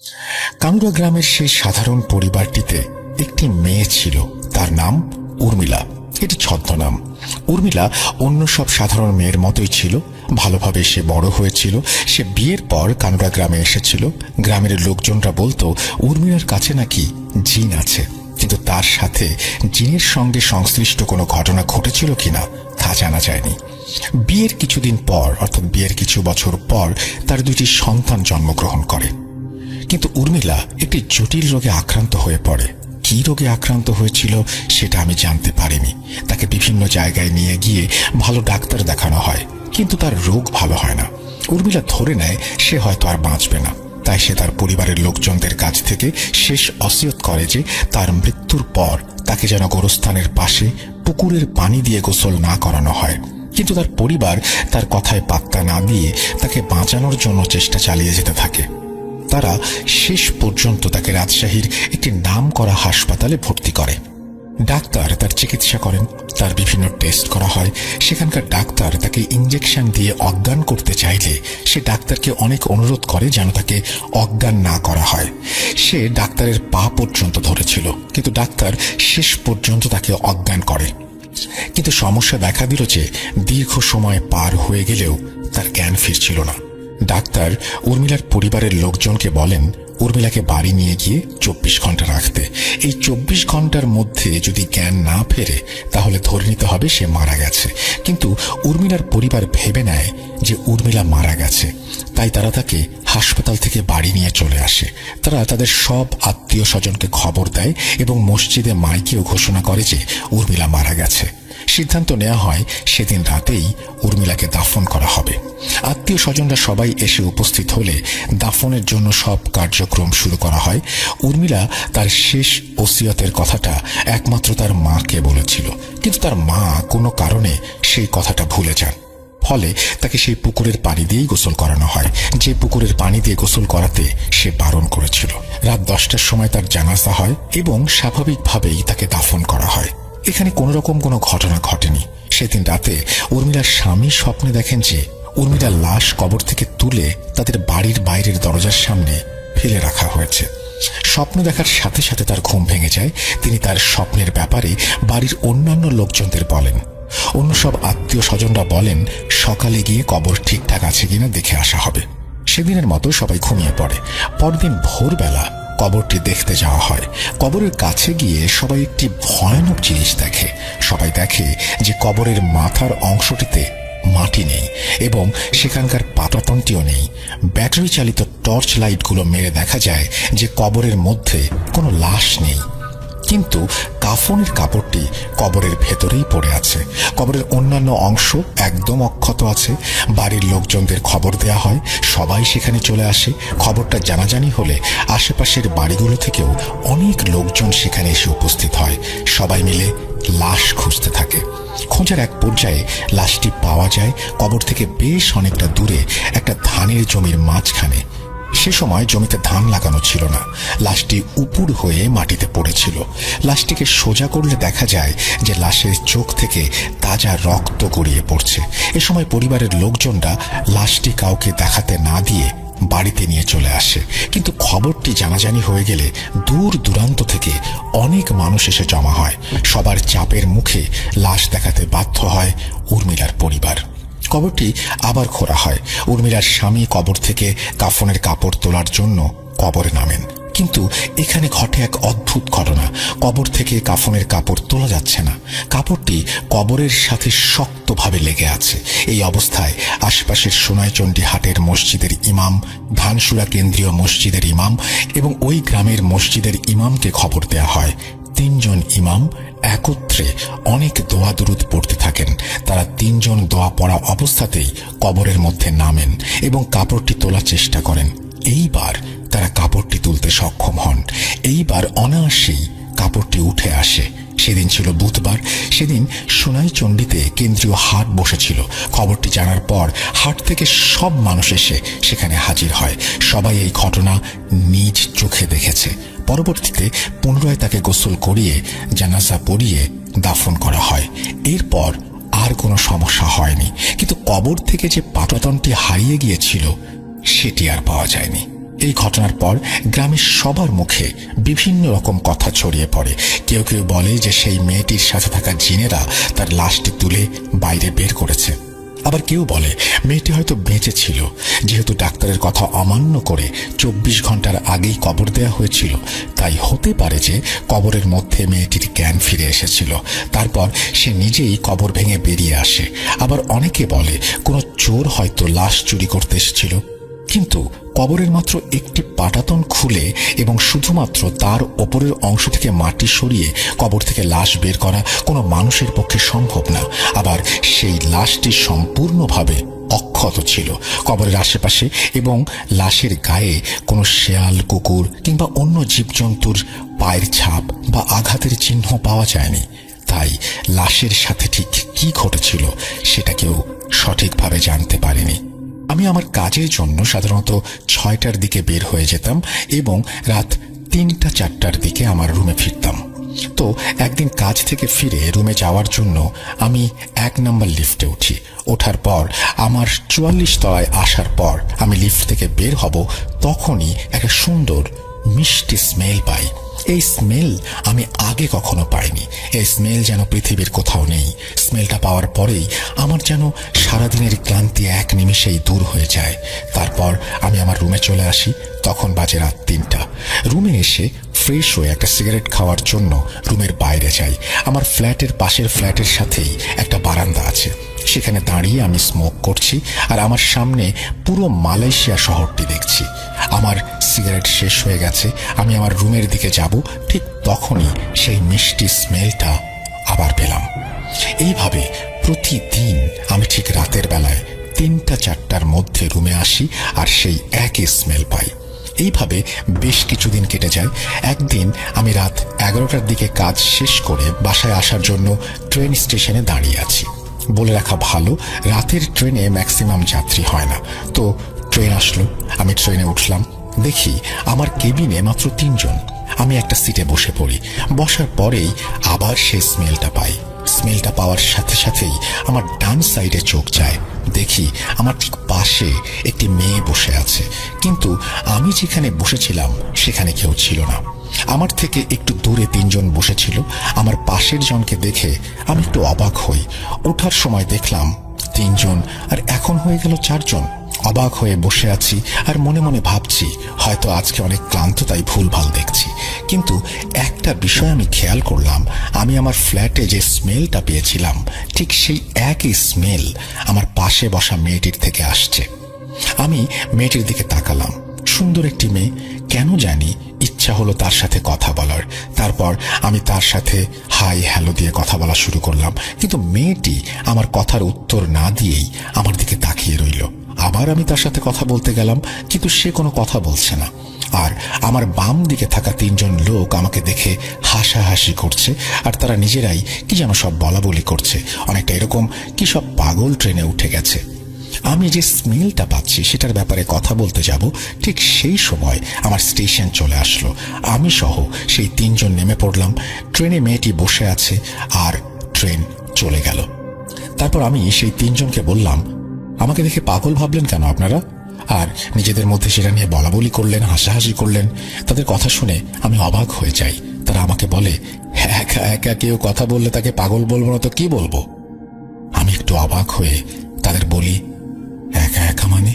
কানুরা গ্রামের সেই সাধারণ পরিবারটিতে একটি মেয়ে ছিল, তার নাম উর্মিলা। এটি ছদ্মনাম। উর্মিলা অন্য সব সাধারণ মেয়ের মতোই ছিল। ভালোভাবে সে বড় হয়েছিল। সে বিয়ের পর কানুরা গ্রামে এসেছিল। গ্রামের লোকজনরা বলতো উর্মিলার কাছে নাকি জিন আছে, কিন্তু তার সাথে জিনের সঙ্গে সংশ্লিষ্ট কোনো ঘটনা ঘটেছিল কিনা তা জানা যায়নি। বিয়ের কিছুদিন পর, অর্থাৎ বিয়ের কিছু বছর পর, তার দুটি সন্তান জন্মগ্রহণ করে। কিন্তু উর্মিলা একটি জটিল রোগে আক্রান্ত হয়ে পড়ে। কি রোগে আক্রান্ত হয়েছিল সেটা আমি জানতে পারিনি। তাকে বিভিন্ন জায়গায় নিয়ে গিয়ে ভালো ডাক্তার দেখানো হয়, কিন্তু তার রোগ ভালো হয় না। উর্মিলা ধরে নেয় সে হয়তো আর বাঁচবে না। তাই সে তার পরিবারের লোকজনদের কাছ থেকে শেষ অসিয়ত করে যে তার মৃত্যুর পর তাকে যেন গোরস্থানের পাশে পুকুরের পানি দিয়ে গোসল না করানো হয়। কিন্তু তার পরিবার তার কথায় পাত্তা না দিয়ে তাকে বাঁচানোর জন্য চেষ্টা চালিয়ে যেতে থাকে। তারা শেষ পর্যন্ত তাকে রাজশাহীর একটি নামকরা হাসপাতালে ভর্তি করে। ডাক্তার তার চিকিৎসা করেন, তার বিভিন্ন টেস্ট করা হয়। সেখানকার ডাক্তার তাকে ইঞ্জেকশন দিয়ে অজ্ঞান করতে চাইলে সে ডাক্তারকে অনেক অনুরোধ করে যেন তাকে অজ্ঞান না করা হয়। সে ডাক্তারের পা পর্যন্ত ধরেছিল, কিন্তু ডাক্তার শেষ পর্যন্ত তাকে অজ্ঞান করে। কিন্তু সমস্যা দেখা দিল যে দীর্ঘ সময় পার হয়ে গেলেও তার জ্ঞান ফিরছিল না। ডাক্তার উর্মিলার পরিবারের লোকজনকে বলেন উর্মিলাকে বাড়ি নিয়ে গিয়ে 24 ঘন্টা রাখতে। এই 24 ঘন্টার মধ্যে যদি জ্ঞান না ফেরে তাহলে ধরে নিতে হবে সে মারা গেছে। কিন্তু উর্মিলার পরিবার ভেবে নেয় যে উর্মিলা মারা গেছে, তাই তারা তাকে হাসপাতাল থেকে বাড়ি নিয়ে চলে আসে। তারা তাদের সব আত্মীয় স্বজনকে খবর দেয় এবং মসজিদে মাইকেও ঘোষণা করে যে উর্মিলা মারা গেছে। সিদ্ধান্ত নেওয়া হয় সেদিন রাতেই উর্মিলাকে দাফন করা হবে। আত্মীয় স্বজনরা সবাই এসে উপস্থিত হলে দাফনের জন্য সব কার্যক্রম শুরু করা হয়। উর্মিলা তার শেষ ওসিয়তের কথাটা একমাত্র তার মাকে বলেছিল, কিন্তু তার মা কোনো কারণে সেই কথাটা ভুলে যান। ফলে তাকে সেই পুকুরের পানি দিয়েই গোসল করানো হয়, যে পুকুরের পানি দিয়ে গোসল করাতে সে বারণ করেছিল। রাত 10টার সময় তার জানাজা হয় এবং স্বাভাবিকভাবেই তাকে দাফন করা হয়। এখানে কোনো রকম কোনো ঘটনা ঘটেনি। সেদিন রাতে উর্মিলার স্বামী স্বপ্নে দেখেন যে উর্মিলার লাশ কবর থেকে তুলে তাদের বাড়ির বাইরের দরজার সামনে ফেলে রাখা হয়েছে। স্বপ্ন দেখার সাথে সাথে তার ঘুম ভেঙে যায়। তিনি তার স্বপ্নের ব্যাপারে বাড়ির অন্যান্য লোকজনদের বলেন। অন্য সব আত্মীয় স্বজনরা বলেন সকালে গিয়ে কবর ঠিকঠাক আছে কিনা দেখে আসা হবে। সেদিনের মতো সবাই ঘুমিয়ে পড়ে। পরদিন ভোরবেলা কবরটি দেখতে যাওয়া হয়। কবরের কাছে গিয়ে সবাই একটি ভয়ানক জিনিস দেখে। সবাই দেখে যে কবরের মাথার অংশটিতে মাটি নেই এবং সেখানকার পাতাতনটিও নেই। ব্যাটারি চালিত টর্চ লাইটগুলো মেরে দেখা যায় যে কবরের মধ্যে কোনো লাশ নেই, কিন্তু কাফনের কাপড়টি কবরের ভেতরেই পড়ে আছে। কবরের অন্যান্য অংশ একদম অক্ষত আছে। বাড়ির লোকজনদের খবর দেয়া হয়, সবাই সেখানে চলে আসে। খবরটা জানাজানি হলে আশেপাশের বাড়িগুলো থেকেও অনেক লোকজন সেখানে এসে উপস্থিত হয়। সবাই মিলে লাশ খুঁজতে থাকে। খোঁজার এক পর্যায়ে লাশটি পাওয়া যায় কবর থেকে বেশ অনেকটা দূরে একটা ধানের জমির মাঝখানে। সে সময় জমিতে ধান লাগানো ছিল না। লাশটি উপুড় হয়ে মাটিতে পড়েছিল। লাশটিকে সোজা করলে দেখা যায় যে লাশের চোখ থেকে তাজা রক্ত গড়িয়ে পড়ছে। এ সময় পরিবারের লোকজনরা লাশটি কাউকে দেখাতে না দিয়ে বাড়িতে নিয়ে চলে আসে। কিন্তু খবরটি জানাজানি হয়ে গেলে দূর দূরান্ত থেকে অনেক মানুষ এসে জমা হয়। সবার চাপের মুখে লাশ দেখাতে বাধ্য হয় উর্মিলার পরিবার। কবরটি আবার খোঁড়া হয়। উর্মিলার স্বামী কবর থেকে কাফনের কাপড় তোলার জন্য কবরে নামেন, কিন্তু এখানে ঘটে এক অদ্ভুত ঘটনা। কবর থেকে কাফনের কাপড় তোলা যাচ্ছে না। কাপড়টি কবরের সাথে শক্তভাবে লেগে আছে। এই অবস্থায় আশপাশের সোনাইচণ্ডী হাটের মসজিদের ইমাম, ধানসুরা কেন্দ্রীয় মসজিদের ইমাম এবং ওই গ্রামের মসজিদের ইমামকে খবর দেয়া হয়। 3 জন ইমাম একত্রে অনেক দোয়া দুরুদ পড়তে থাকেন। তারা 3 জন দোয়া পড়া অবস্থাতেই কবরের মধ্যে নামেন এবং কাপড়টি তোলার চেষ্টা করেন। এইবার তারা কাপড়টি তুলতে সক্ষম হন। এইবার অনায়াসেই কাপড়টি উঠে আসে। সেদিন ছিল বুধবার। সেদিন সোনাইচণ্ডীতে কেন্দ্রীয় হাট বসেছিল। খবরটি জানার পর হাট থেকে সব মানুষ এসে সেখানে হাজির হয়। সবাই এই ঘটনা নিজ চোখে দেখেছে। পরবর্তীতে পুনরায় তাকে গোসল করিয়ে জানাজা পড়িয়ে দাফন করা হয়। এরপর আর কোনো সমস্যা হয়নি, কিন্তু কবর থেকে যে পাতাতনটি হারিয়ে গিয়েছিল সেটি আর পাওয়া যায়নি। এই ঘটনার পর গ্রামের সবার মুখে বিভিন্ন রকম কথা ছড়িয়ে পড়ে। কেউ কেউ বলে যে সেই মেয়েটির সাথে থাকা জিনেরা তার লাশটি তুলে বাইরে বের করেছে। আবার কেউ বলে মেয়েটি হয়তো বেঁচে ছিল, যেহেতু ডাক্তারের কথা অমান্য করে 24 ঘন্টার আগেই কবর দেয়া হয়েছিল, তাই হতে পারে যে কবরের মধ্যে মেয়েটির জ্ঞান ফিরে এসেছিল, তারপর সে নিজেই কবর ভেঙে বেরিয়ে আসে। আবার অনেকে বলে কোনো চোর হয়তো লাশ চুরি করতে এসেছিল, কিন্তু কবরের মাত্র একটি পাটাতন খুলে এবং শুধুমাত্র তার ওপরের অংশ থেকে মাটি সরিয়ে কবর থেকে লাশ বের করা কোনো মানুষের পক্ষে সম্ভব না। আবার সেই লাশটি সম্পূর্ণভাবে অক্ষত ছিল। কবরের আশেপাশে এবং লাশের গায়ে কোনো শেয়াল, কুকুর কিংবা অন্য জীবজন্তুর পায়ের ছাপ বা আঘাতের চিহ্ন পাওয়া যায়নি। তাই লাশের সাথে ঠিক কি ঘটেছিল সেটা কেউ সঠিকভাবে জানতে পারেনি। আমি আমার কাজের জন্য সাধারণত 6টার দিকে বের হয়ে যেতাম এবং রাত 3টা-4টার দিকে আমার রুমে ফিরতাম। তো একদিন কাজ থেকে ফিরে রুমে যাওয়ার জন্য আমি 1 নম্বর লিফটে উঠি। ওঠার পর আমার 44 তলায় আসার পর আমি লিফট থেকে বের হব, তখনই একটা সুন্দর মিষ্টি স্মেল পাই। এই স্মেল আমি আগে কখনো পাইনি। এই স্মেল যেন পৃথিবীর কোথাও নেই। স্মেলটা পাওয়ার পরেই আমার যেন সারাদিনের ক্লান্তি এক নিমিষেই দূর হয়ে যায়। তারপর আমি আমার রুমে চলে আসি। তখন বাজে রাত 3টা। রুমে এসে ফ্রেশ হয়ে একটা সিগারেট খাওয়ার জন্য রুমের বাইরে যাই। আমার ফ্ল্যাটের পাশের ফ্ল্যাটের সাথেই একটা বারান্দা আছে, সেখানে দাঁড়িয়ে আমি স্মোক করছি আর আমার সামনে পুরো মালয়েশিয়া শহরটি দেখছি। আমার সিগারেট শেষ হয়ে গেছে, আমি আমার রুমের দিকে যাব, ঠিক তখনই সেই মিষ্টি স্মেলটা আবার পেলাম। এইভাবে প্রতিদিন আমি ঠিক রাতের বেলায় 3টা-4টার মধ্যে রুমে আসি আর সেই একই স্মেল পাই। এইভাবে বেশ কিছুদিন কেটে যায়। একদিন আমি রাত 11টার দিকে কাজ শেষ করে বাসায় আসার জন্য ট্রেন স্টেশনে দাঁড়িয়ে আছি। বলে রাখা ভালো, রাতের ট্রেনে ম্যাক্সিমাম যাত্রী হয় না। তো ট্রেন আসলো, আমি ট্রেনে উঠলাম। দেখি আমার কেবিনে মাত্র 3 জন। আমি একটা সিটে বসে পড়ি। বসার পরেই আবার সেই স্মেলটা পাই। স্মেলটা পাওয়ার সাথে সাথেই আমার ডান সাইডে চোখ যায়। দেখি আমার ঠিক পাশে একটি মেয়ে বসে আছে, কিন্তু আমি যেখানে বসেছিলাম সেখানে কেউ ছিল না। আমার থেকে একটু দূরে 3 জন বসেছিল। আমার পাশের জনকে দেখে আমি একটু অবাক হই। ওঠার সময় দেখলাম 3 জন, আর এখন হয়ে গেল 4 জন। অবাক হয়ে বসে আছি আর মনে মনে ভাবছি হয়তো আজকে অনেক ক্লান্ত, তাই ভুলভাল দেখছি। কিন্তু একটা বিষয় আমি খেয়াল করলাম, আমি আমার ফ্ল্যাটে যে স্মেলটা পেয়েছিলাম ঠিক সেই একই স্মেল আমার পাশে বসা মেয়েটির থেকে আসছে। আমি মেয়েটির দিকে তাকালাম। সুন্দর একটি মেয়ে। কেন জানি ইচ্ছা হলো তার সাথে কথা বলার। তারপর আমি তার সাথে হাই হ্যালো দিয়ে কথা বলা শুরু করলাম, কিন্তু মেয়েটি আমার কথার উত্তর না দিয়েই আমার দিকে তাকিয়ে রইল। আবার আমি তার সাথে কথা বলতে গেলাম, কিন্তু সে কোনো কথা বলছে না। আর আমার বাম দিকে থাকা 3 জন লোক আমাকে দেখে হাসাহাসি করছে, আর তারা নিজেরাই কি যেন সব বলাবলি করছে, অনেকটা এরকম কি সব পাগল ট্রেনে উঠে গেছে। আমি যে স্মেলটা পাচ্ছি সেটার ব্যাপারে কথা বলতে যাব, ঠিক সেই সময় আমার স্টেশন চলে আসলো। আমি সহ সেই 3 জন নেমে পড়লাম। ট্রেনে মেয়েটি বসে আছে আর ট্রেন চলে গেল। তারপর আমি সেই 3 জনকে বললাম, আমাকে দেখে পাগল ভাবলেন কেন আপনারা? আর নিজেদের মধ্যে সেটা নিয়ে বলাবলি করলেন, হাসাহাসি করলেন। তাদের কথা শুনে আমি অবাক হয়ে যাই। তারা আমাকে বলে, একা একা কেউ কথা বললে তাকে পাগল বলবো না তো কি বলবো? আমি একটু অবাক হয়ে তাদের বলি, একা একা মানে?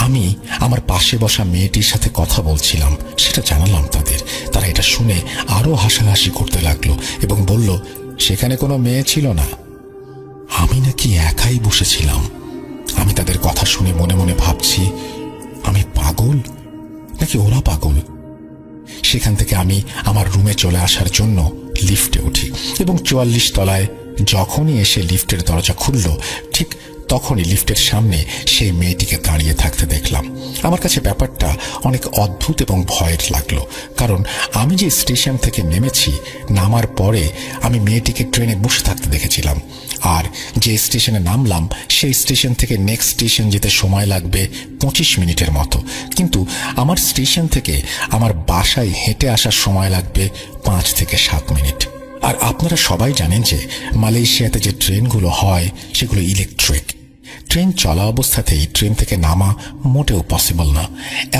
আমি আমার পাশে বসা মেয়েটির সাথে কথা বলছিলাম সেটা জানালাম তাদের। তারা এটা শুনে আরো হাসাহাসি করতে লাগলো এবং বলল, সেখানে কোনো মেয়ে ছিল না, আমি নাকি একাই বসেছিলাম। আমি তাদের কথা শুনে মনে মনে ভাবছি, আমি পাগল নাকি ওরা পাগল? সেখান থেকে আমি আমার রুমে চলে আসার জন্য লিফটে উঠি এবং 44 তলায় যখনই এসে লিফটের দরজা খুলল, ঠিক তখনই লিফটের সামনে সেই মেয়েটিকে দাঁড়িয়ে থাকতে দেখলাম। আমার কাছে ব্যাপারটা অনেক অদ্ভুত এবং ভয়ের লাগলো, কারণ আমি যে স্টেশন থেকে নেমেছি, নামার পরে আমি মেয়েটিকে ট্রেনে বসে থাকতে দেখেছিলাম। আর যে স্টেশনে নামলাম সেই স্টেশন থেকে নেক্সট স্টেশন যেতে সময় লাগবে 25 মিনিটের মতো, কিন্তু আমার স্টেশন থেকে আমার বাসায় হেঁটে আসার সময় লাগবে 5 থেকে 7 মিনিট। আর আপনারা সবাই জানেন যে মালয়েশিয়াতে যে ট্রেনগুলো হয় সেগুলো ইলেকট্রিক। ট্রেন চলা অবস্থাতেই ট্রেন থেকে নামা মোটেও পসিবল না।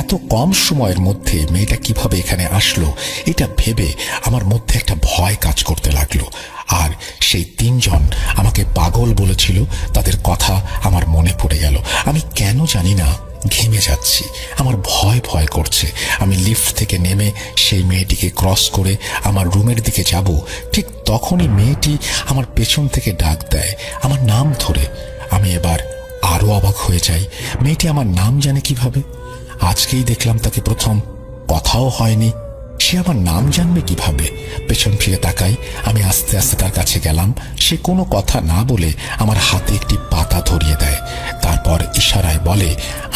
এত কম সময়ের মধ্যে মেয়েটা কিভাবে এখানে আসলো এটা ভেবে আমার মধ্যে একটা ভয় কাজ করতে লাগলো। আর সেই তিনজন আমাকে পাগল বলেছিল, তাদের কথা আমার মনে পড়ে গেল। আমি কেন জানি না ঘেমে যাচ্ছি, আমার ভয় ভয় করছে। আমি লিফট থেকে নেমে সেই মেয়েটিকে ক্রস করে আমার রুমের দিকে যাব, ঠিক তখনই মেয়েটি আমার পেছন থেকে ডাক দেয় আমার নাম ধরে। আমি এবার আরো অবাক হয়ে যাই, মেয়েটি আমার নাম জানে কিভাবে? আজকেই দেখলাম তাকে প্রথম, কথাও হয়নি, সে আমার নাম জানবে কিভাবে? পেছন ফিরে তাকাই, আমি আস্তে আস্তে তার কাছে গেলাম। সে কোনো কথা না বলে আমার হাতে একটি পাতা ধরিয়ে দেয়, তারপর ইশারায় বলে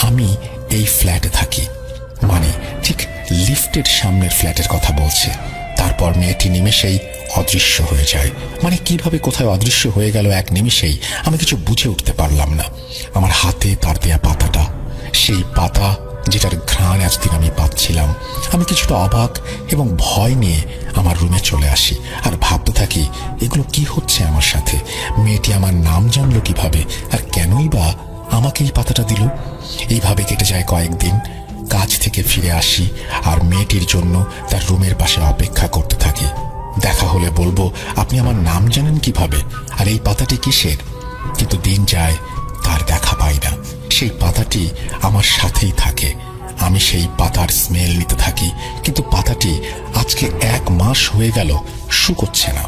আমি এই ফ্ল্যাটে থাকি, মানে ঠিক লিফটের সামনের ফ্ল্যাটের কথা বলছে। তারপর মেয়েটি নিমেষেই অদৃশ্য হয়ে যায়। মানে কিভাবে কোথায় অদৃশ্য হয়ে গেল এক নিমেষেই আমি কিছু বুঝে উঠতে পারলাম না। আমার হাতে তার দেয়া পাতাটা, সেই পাতা যেটার ঘ্রাণ এতদিন আমি পাচ্ছিলাম। আমি কিছুটা অবাক এবং ভয় নিয়ে আমার রুমে চলে আসি আর ভাবতে থাকি এগুলো কি হচ্ছে আমার সাথে? মেয়েটি আমার নাম জানলো কিভাবে, আর কেনই বা আমাকে এই পাতাটা দিল? এইভাবে কেটে যায় কয়েকদিন। কাজ থেকে ফিরে আসি আর মেয়েটির জন্য তার রুমের পাশে অপেক্ষা করতে থাকি। দেখা হলে বলবো আপনি আমার নাম জানেন কিভাবে, আর এই পাতাটি কিসের? কিন্তু দিন যায়, তার দেখা পাই না। সেই পাতাটি আমার সাথেই থাকে, আমি সেই পাতার স্মেল নিতে থাকি, কিন্তু পাতাটি আজকে 1 মাস হয়ে গেল শুকোচ্ছে না।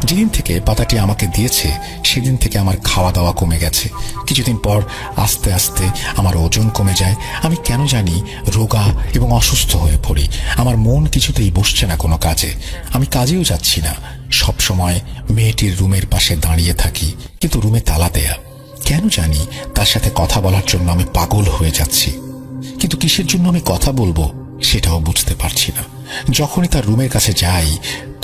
যেদিন থেকে পাতাটি আমাকে দিয়েছে সেদিন থেকে আমার খাওয়া দাওয়া কমে গেছে। কিছুদিন পর আস্তে আস্তে আমার ওজন কমে যায়। আমি কেন জানি রোগা এবং অসুস্থ হয়ে পড়ি। আমার মন কিছুতেই বসছে না কোনো কাজে, আমি কাজেও যাচ্ছি না। সব সময় মেয়েটির রুমের পাশে দাঁড়িয়ে থাকি, কিন্তু রুমে তালা দেয়া। কেন জানি তার সাথে কথা বলার জন্য আমি পাগল হয়ে যাচ্ছি, কিন্তু কিসের জন্য আমি কথা বলবো সেটাও বুঝতে পারছি না। যখনই তার রুমের কাছে যাই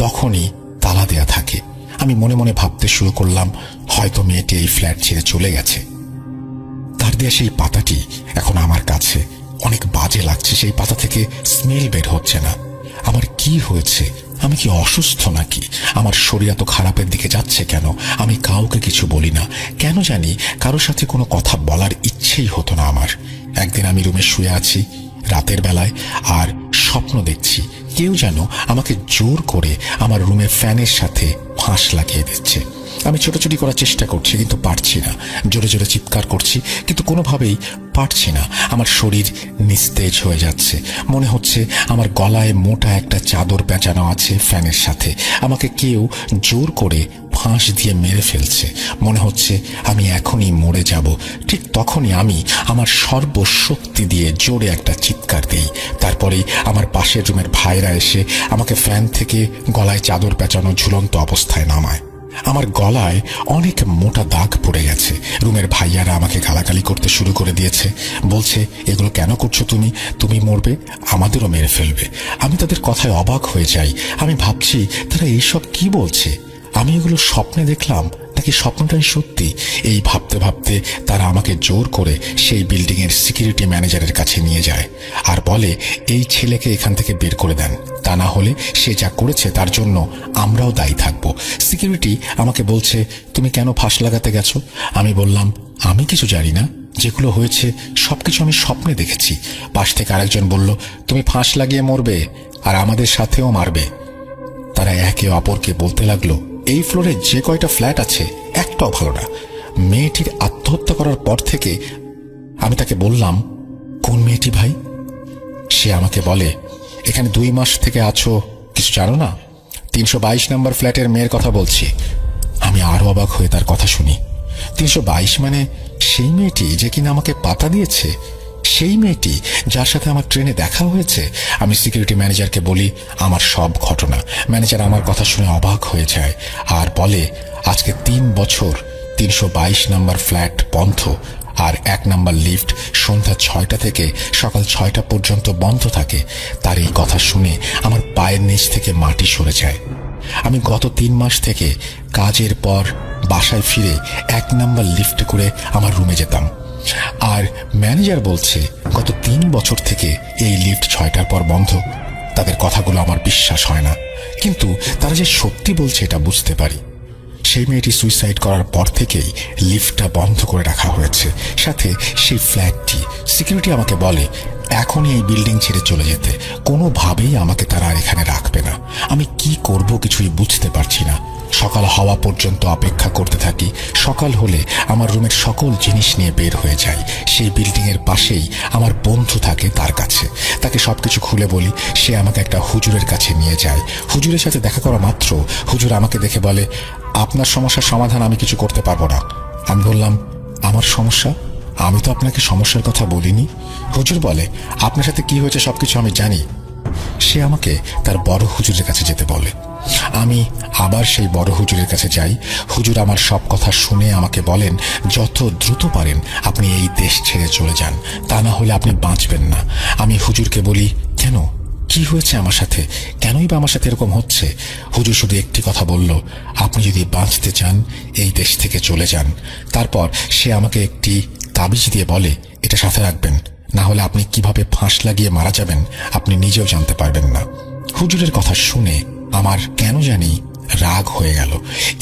তখনই তালা দেয়া থাকে। আমি মনে মনে ভাবতে শুরু করলাম হয়তো মেয়েটি এই ফ্ল্যাট ছেড়ে চলে গেছে। তার দেয়া সেই পাতাটি এখন আমার কাছে অনেক বাজে লাগছে। সেই পাতা থেকে স্মেল বের হচ্ছে না। আমার কি হয়েছে? আমি কি অসুস্থ নাকি? আমার শরীর এত খারাপের দিকে যাচ্ছে কেন? আমি কাউকে কিছু বলি না, কেন জানি কারোর সাথে কোনো কথা বলার ইচ্ছেই হতো না আমার। একদিন আমি রুমে শুয়ে আছি রাতের বেলায় আর স্বপ্ন দেখছি কেউ যেন আমাকে জোর করে আমার রুমে ফ্যানের সাথে ফাঁস লাগিয়ে দিচ্ছে। আমি ছোটাছুটি করার চেষ্টা করছি কিন্তু পারছি না, জোরে জোরে চিৎকার করছি কিন্তু কোনোভাবেই পারছি না। আমার শরীর নিস্তেজ হয়ে যাচ্ছে, মনে হচ্ছে আমার গলায় মোটা একটা চাদর পেঁচানো আছে ফ্যানের সাথে, আমাকে কেউ জোর করে ফাঁস দিয়ে মেরে ফেলছে। মনে হচ্ছে আমি এখনই মরে যাব। ঠিক তখনই আমি আমার সর্বশক্তি দিয়ে জোরে একটা চিৎকার দিই। তারপরেই আমার পাশের রুমের ভাইরা এসে আমাকে ফ্যান থেকে গলায় চাদর পেঁচানো ঝুলন্ত অবস্থায় নামায়। আমার গলায় অনেক মোটা দাগ পড়ে গেছে। রুমের ভাইয়ারা আমাকে গালাগালি করতে শুরু করে দিয়েছে, বলছে এগুলো কেন করছো তুমি? তুমি মরবে, আমাদেরও মেরে ফেলবে। আমি তাদের কথায় অবাক হয়ে যাই। আমি ভাবছি তারা এইসব কি বলছে? আমি এগুলো স্বপ্নে দেখলাম নাকি স্বপ্নটাই সত্যি? এই ভাবতে ভাবতে তারা আমাকে জোর করে সেই বিল্ডিং এর সিকিউরিটি ম্যানেজারের কাছে নিয়ে যায় আর বলে এই ছেলেকে এখান থেকে বের করে দেন, তা না হলে সে যা করেছে তার জন্য আমরাও দায়ী থাকব। সিকিউরিটি আমাকে বলছে তুমি কেন ফাঁস লাগাতে গেছো? আমি বললাম আমি কিছু জানি না, যেগুলো হয়েছে সবকিছু আমি স্বপ্নে দেখেছি। পাশ থেকে আরেকজন বলল তুমি ফাঁস লাগিয়ে মরবে আর আমাদের সাথেও মারবে। তারা একে অপরকে বলতে লাগলো এই ফ্লোরে যে কয়টা ফ্ল্যাট আছে একটাও ভালো না। মেয়েটির আত্মহত্যা করার পর থেকে আমি তাকে বললাম কোন মেয়েটি ভাই? সে আমাকে বলে এখানে 2 মাস থেকে আছো, কিছু জানো না? 322 নম্বর ফ্ল্যাটের মেয়ের কথা বলছি। আমি আরো অবাক হয়ে তার কথা শুনি। 322 মানে সেই মেয়েটি যে কিনা আমাকে পাতা দিয়েছে, সেই মেয়েটি যার সাথে আমার ট্রেনে দেখা হয়েছে। আমি সিকিউরিটি ম্যানেজারকে বলি আমার সব ঘটনা। ম্যানেজার আমার কথা শুনে অবাক হয়ে যায় আর বলে আজকে 3 বছর 322 নম্বর ফ্ল্যাট বন্ধ আর 1 নম্বর লিফট সন্ধ্যা 6টা থেকে সকাল 6টা পর্যন্ত বন্ধ থাকে। তার এই কথা শুনে আমার পায়ের নিচ থেকে মাটি সরে যায়। আমি গত 3 মাস থেকে কাজের পর বাসায় ফিরে 1 নম্বর লিফটে করে আমার রুমে যেতাম। আর ম্যানেজার বলছে গত 3 বছর থেকে এই লিফট 6টার পর বন্ধ। তাদের কথাগুলো আমার বিশ্বাস হয় না, কিন্তু তারা যে সত্যি বলছে এটা বুঝতে পারি। সেই মেয়েটি সুইসাইড করার পর থেকেই লিফটটা বন্ধ করে রাখা হয়েছে, সাথে সেই ফ্ল্যাটটি। সিকিউরিটি আমাকে বলে এখনই এই বিল্ডিং ছেড়ে চলে যেতে, কোনোভাবেই আমাকে তারা আর এখানে রাখবে না। আমি কি করব কিছুই বুঝতে পারছি না। সকাল হওয়া পর্যন্ত অপেক্ষা করতে থাকি। সকাল হলে আমার রুমের সকল জিনিস নিয়ে বের হয়ে যাই। সেই বিল্ডিং এর পাশেই আমার বন্ধু থাকে, তার কাছে। তাকে সবকিছু খুলে বলি। সে আমাকে একটা হুজুরের কাছে নিয়ে যায়। হুজুরের সাথে দেখা করা মাত্র হুজুর আমাকে দেখে বলে, আপনার সমস্যার সমাধান আমি কিছু করতে পারবো না। আমি বললাম, আমার সমস্যা? আমি তো আপনাকে সমস্যার কথা বলিনি। হুজুর বলে, আপনার সাথে কি হয়েছে সবকিছু আমি জানি। সে আমাকে তার বড় হুজুরের কাছে যেতে বলে। আমি আবার সেই বড় হুজুরের কাছে যাই। হুজুর আমার সব কথা শুনে আমাকে বলেন, যত দ্রুত পারেন আপনি এই দেশ ছেড়ে চলে যান, তা না হলে আপনি বাঁচবেন না। আমি হুজুরকে বলি, কেন, কি হয়েছে আমার সাথে, কেনই বা আমার সাথে এরকম হচ্ছে? হুজুর শুধু একটি কথা বলল, আপনি যদি বাঁচতে চান এই দেশ থেকে চলে যান। তারপর সে আমাকে একটি তাবিজ দিয়ে বলে, এটা সাথে রাখবেন, না হলে আপনি কিভাবে ফাঁস লাগিয়ে মারা যাবেন আপনি নিজেও জানতে পারবেন না। হুজুরের কথা শুনে আমার কেন জানি রাগ হয়ে গেল।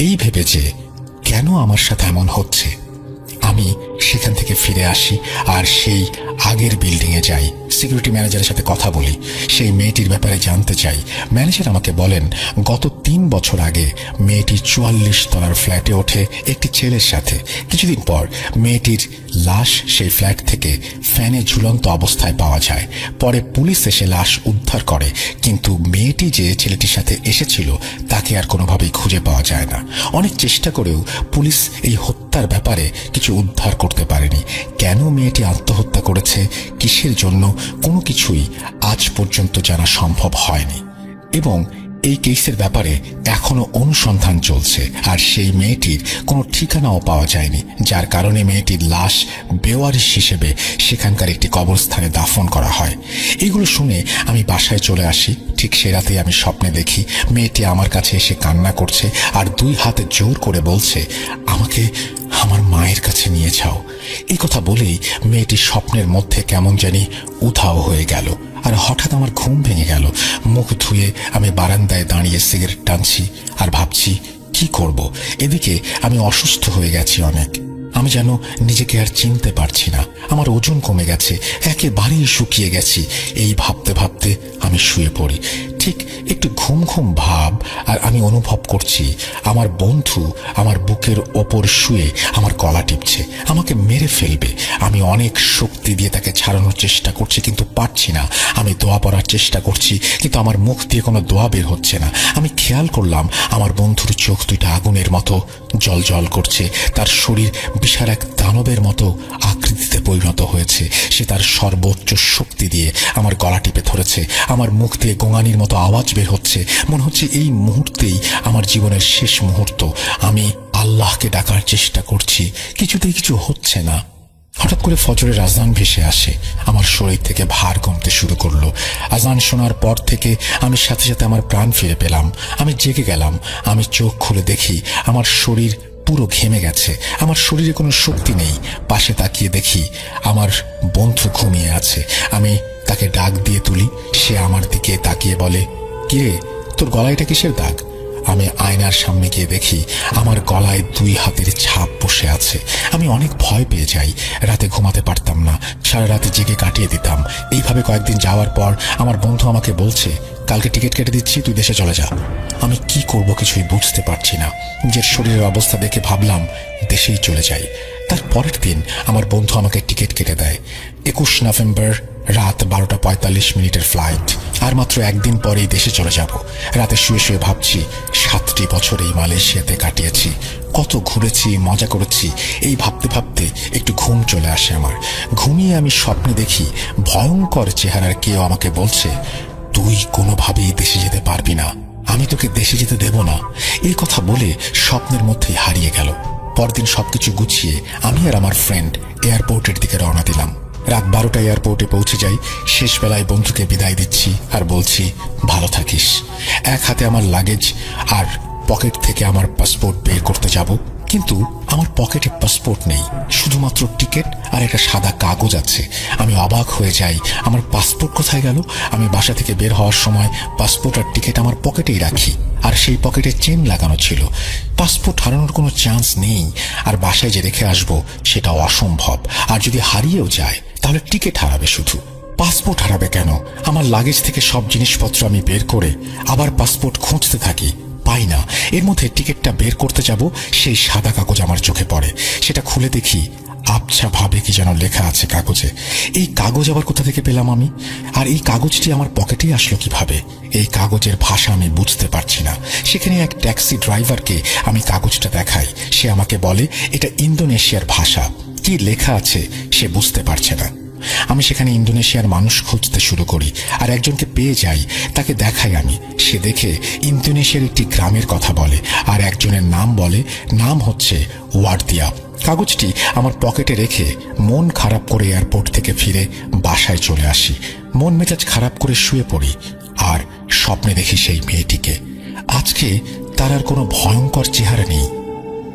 এই ভেবে যে কেন আমার সাথে এমন হচ্ছে, আমি সেখান থেকে ফিরে আসি আর সেই আগের বিল্ডিংয়ে যাই। সিকিউরিটি ম্যানেজারের সাথে কথা বলি, সেই মেয়েটির ব্যাপারে জানতে চাই। ম্যানেজার আমাকে বলেন, গত 3 বছর আগে মেয়েটি 44 তলার ফ্ল্যাটে ওঠে একটি ছেলের সাথে। কিছুদিন পর মেয়েটির লাশ সেই ফ্ল্যাট থেকে ফ্যানে ঝুলন্ত অবস্থায় পাওয়া যায়। পরে পুলিশ এসে লাশ উদ্ধার করে, কিন্তু মেয়েটি যে ছেলেটির সাথে এসেছিল তাকে আর কোনোভাবেই খুঁজে পাওয়া যায় না। অনেক চেষ্টা করেও পুলিশ এই হত্যার ব্যাপারে কিছু উদ্ধার করতে পারেনি। কেন মেয়েটি আত্মহত্যা করেছে, কিসের জন্য, কোনো কিছুই আজ পর্যন্ত জানা সম্ভব হয়নি। এবং এই কেসের ব্যাপারে এখনো অনুসন্ধান চলছে, আর সেই মেয়েটির কোনো ঠিকানাও পাওয়া যায়নি, যার কারণে মেয়েটির লাশ বেওয়ারিশ হিসেবে সেখানকার একটি কবরস্থানে দাফন করা হয়। এগুলো শুনে আমি বাসায় চলে আসি। ঠিক সে রাতেই আমি স্বপ্নে দেখি মেয়েটি আমার কাছে এসে কান্না করছে আর 2 হাতে জোর করে বলছে, আমাকে আমার মায়ের কাছে নিয়ে যাও। এই কথা বলেই মেয়েটি স্বপ্নের মধ্যে কেমন জানি উধাও হয়ে গেল। আর হঠাৎ আমার ঘুম ভেঙে গেল। মুখ ধুয়ে আমি বারান্দায় দাঁড়িয়ে সিগারেট টানছি আর ভাবছি কি করব। এদিকে আমি অসুস্থ হয়ে গেছি অনেক। আমি যেন নিজেকে আর চিনতে পারছি না। আমার ওজন কমে গেছে, একেবারেই শুকিয়ে গেছি। এই ভাবতে ভাবতে আমি শুয়ে পড়ি। ঠিক একটু ঘুম ঘুম ভাব, আর আমি অনুভব করছি আমার বন্ধু আমার বুকের ওপর শুয়ে আমার গলা টিপছে, আমাকে মেরে ফেলবে। আমি অনেক শক্তি দিয়ে তাকে ছাড়ানোর চেষ্টা করছি, কিন্তু পারছি না। আমি দোয়া পড়ার চেষ্টা করছি, কিন্তু আমার মুখ দিয়ে কোনো দোয়া বের হচ্ছে না। আমি খেয়াল করলাম আমার বন্ধুর চোখ দুইটা আগুনের মতো জল জল করছে। তার শরীর বিশাল এক দানবের মতো আকৃতিতে পরিণত হয়েছে। সে তার সর্বোচ্চ শক্তি দিয়ে আমার গলা টিপে ধরেছে। আমার মুখ দিয়ে গোঙানির মতো আওয়াজ বের হচ্ছে। মনে হচ্ছে এই মুহূর্তেই আমার জীবনের শেষ মুহূর্ত। আমি আল্লাহকে ডাকার চেষ্টা করছি, কিছুতেই কিছু হচ্ছে না। হঠাৎ করে ফজরের আজান ভেসে আসে। আমার শরীর থেকে ভার কমতে শুরু করলো। আজান শোনার পর থেকে আমি সাথে সাথে আমার প্রাণ ফিরে পেলাম। আমি জেগে গেলাম। আমি চোখ খুলে দেখি আমার শরীর পুরো ঘেমে গেছে। আমার শরীরে কোনো শক্তি নেই। পাশে তাকিয়ে দেখি আমার বন্ধু ঘুমিয়ে আছে। আমি তাকে ডাক দিয়ে তুলি। সে আমার দিকে তাকিয়ে বলে, কে, তোর গলায় এটা কিসের দাগ? আমি আয়নার সামনে গিয়ে দেখি আমার গলায় 2 হাতের ছাপ বসে আছে। আমি অনেক ভয় পেয়ে যাই। রাতে ঘুমাতে পারতাম না, সারা রাতে জেগে কাটিয়ে দিতাম। এইভাবে কয়েকদিন যাওয়ার পর আমার বন্ধু আমাকে বলছে, কালকে টিকিট কেটে দিচ্ছি, তুই দেশে চলে যা। আমি কি করব কিছুই বুঝতে পারছি না। নিজের শরীরের অবস্থা দেখে ভাবলাম দেশেই চলে যাই। তার পরের দিন আমার বন্ধু আমাকে টিকিট কেটে দেয়। 21 নভেম্বর রাত 12:45 ফ্লাইট। আর মাত্র একদিন পরেই দেশে চলে যাব। রাতে শুয়ে শুয়ে ভাবছি 7টি বছর এই মালয়েশিয়াতে কাটিয়েছি, কত ঘুরেছি, মজা করেছি। এই ভাবতে ভাবতে একটু ঘুম চলে আসে আমার। ঘুমিয়ে আমি স্বপ্নে দেখি ভয়ঙ্কর চেহারার কেউ আমাকে বলছে, তুই কোনোভাবেই দেশে যেতে পারবি না, আমি তোকে দেশে যেতে দেব না। এই কথা বলে স্বপ্নের মধ্যেই হারিয়ে গেল। পরদিন সবকিছু গুছিয়ে আমি আর আমার ফ্রেন্ড এয়ারপোর্টের দিকে রওনা দিলাম। রাত 12টায় এয়ারপোর্টে পৌঁছে যাই। শেষ বেলায় বন্ধুকে বিদায় দিচ্ছি আর বলছি, ভালো থাকিস। এক হাতে আমার লাগেজ আর পকেট থেকে আমার পাসপোর্ট বের করতে যাব, কিন্তু আমার পকেটে পাসপোর্ট নেই, শুধুমাত্র টিকিট আর একটা সাদা কাগজ আছে। আমি অবাক হয়ে যাই, আমার পাসপোর্ট কোথায় গেল? আমি বাসা থেকে বের হওয়ার সময় পাসপোর্ট আর টিকিট আমার পকেটেই রাখি, আর সেই পকেটে চেন লাগানো ছিল। পাসপোর্ট হারানোর কোনো চান্স নেই, আর বাসায় যে রেখে আসবো সেটাও অসম্ভব। আর যদি হারিয়েও যায় তাহলে টিকিট হারাবে শুধু, পাসপোর্ট হারাবে কেন? আমার লাগেজ থেকে সব জিনিসপত্র আমি বের করে আবার পাসপোর্ট খুঁজতে থাকি, পাই না। এর মধ্যে টিকিটটা বের করতে যাব, সেই সাদা কাগজ আমার চোখে পড়ে। সেটা খুলে দেখি আবছা ভাবে কি যেন লেখা আছে কাগজে। এই কাগজ আবার কোথা থেকে পেলাম আমি? আর এই কাগজটি আমার পকেটেই আসলো কিভাবে? এই কাগজের ভাষা আমি বুঝতে পারছি না। সেখানে এক ট্যাক্সি ড্রাইভারকে আমি কাগজটা দেখাই, সে আমাকে বলে এটা ইন্দোনেশিয়ার ভাষা, কি লেখা আছে সে বুঝতে পারছে না। আমি সেখানে ইন্দোনেশিয়ার মানুষ খুঁজতে শুরু করি, আর একজনকে পেয়ে যাই, তাকে দেখাই আমি। সে দেখে ইন্দোনেশিয়ার একটি গ্রামের কথা বলে, আর একজনের নাম বলে, নাম হচ্ছে ওয়ার্দিয়া। কাগজটি আমার পকেটে রেখে মন খারাপ করে এয়ারপোর্ট থেকে ফিরে বাসায় চলে আসি। মন মেজাজ খারাপ করে শুয়ে পড়ি, আর স্বপ্নে দেখি সেই মেয়েটিকে। আজকে তার আর কোনো ভয়ঙ্কর চেহারা নেই,